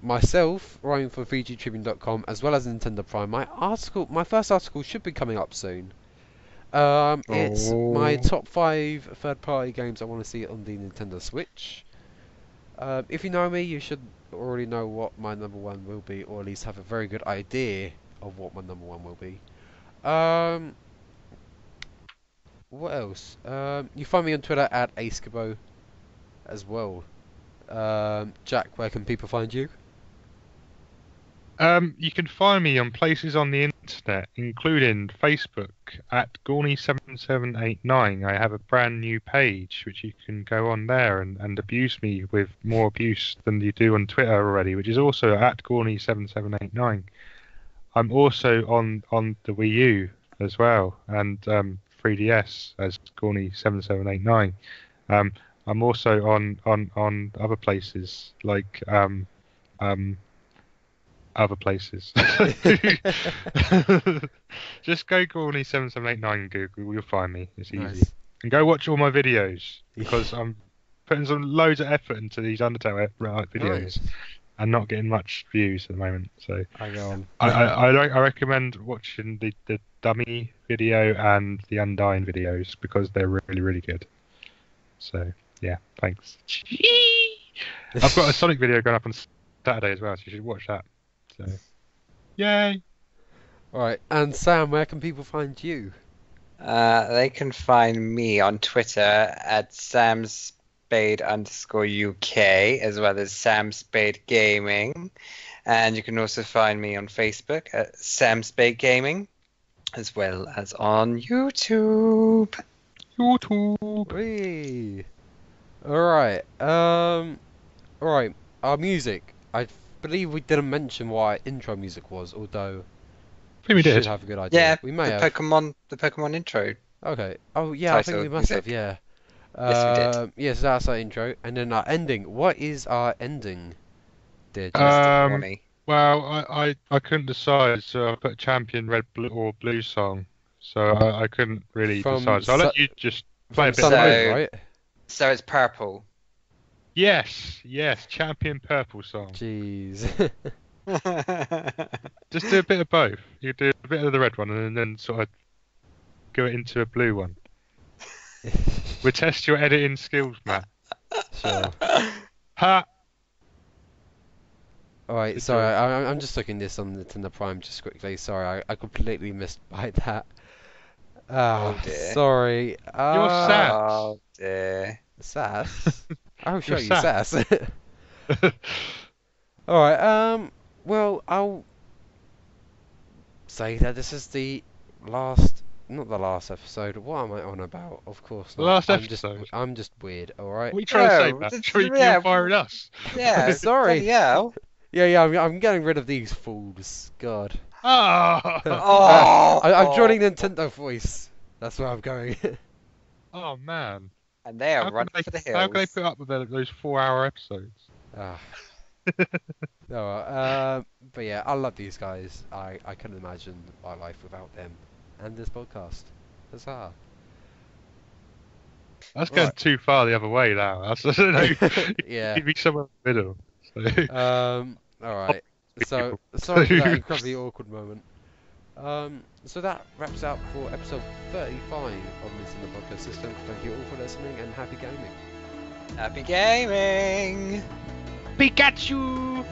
myself writing for VGTribune.com as well as Nintendo Prime. My first article should be coming up soon. It's my top 5 third-party games I want to see on the Nintendo Switch. If you know me, you should already know what my number 1 will be, or at least have a very good idea of what my number 1 will be. What else? You find me on Twitter at Acebo as well. Jack, where can people find you? You can find me on places on the internet, including Facebook at Gorney7789. I have a brand new page which you can go on there and abuse me with more abuse than you do on Twitter already, which is also at Gorney7789. I'm also on the Wii U as well and 3DS as Gorney7789. I'm also on other places like other places. Just go Gorney7789 and Google, you'll find me. It's easy. Nice. And go watch all my videos because I'm putting some loads of effort into these Undertale videos Nice. and not getting much views at the moment. So I go on. I recommend watching the dummy video and the Undying videos because they're really, really good. So yeah, thanks. I've got a Sonic video going up on Saturday as well, so you should watch that. So, yay! Alright, and Sam, where can people find you? They can find me on Twitter at samspade_UK as well as Sam Spade Gaming. And you can also find me on Facebook at Sam Spade Gaming as well as on YouTube. Whee! Alright, alright, our music. I believe we didn't mention what our intro music was, although I think we should did. have a good idea. Yeah, We may the have. Pokemon intro. Okay. Oh yeah, I think we Title must music. have, yeah. Yes, we did. Yes, that's our intro. And then our ending. What is our ending, dear Jack? Mr. Corny. Well, I couldn't decide, so I put Champion Red or Blue song. So I couldn't really From decide. So I'll let you just play a bit. Sun of and both. Moon, So- right? So it's purple. Yes, Champion Purple song. Jeez. Just do a bit of both. You do a bit of the red one and then sort of go into a blue one. We'll test your editing skills, Matt. Sure. Ha! Alright, Good sorry, job. I'm just looking this on Nintendo Prime just quickly. Sorry, I completely missed by that. Oh, dear. Sorry. You're sad. Oh dear. Sass? I'll show You're you sass. Sass. Alright, well, I'll say that this is the last, not the last episode. What am I on about? Of course The not. last I'm episode. I'm just weird, alright? What are you trying to say, No, Matt? it's- You're yeah, firing us. Yeah, Sorry. bloody hell. Yeah, I'm getting rid of these fools. God. Ah! Oh, I'm joining Nintendo Voice. That's where I'm going. Oh man. And they are running for the hills. How can they put up with those 4-hour episodes? Ah. No, but yeah, I love these guys. I couldn't imagine my life without them and this podcast. Huzzah. That's going Right. too far the other way now. I don't know. Yeah. Give me somewhere in the middle. So. Alright. So, people. sorry for that incredibly awkward moment. So that wraps up for episode 35 of Missing the Podcast System. Thank you all for listening and happy gaming. Happy gaming! Pikachu!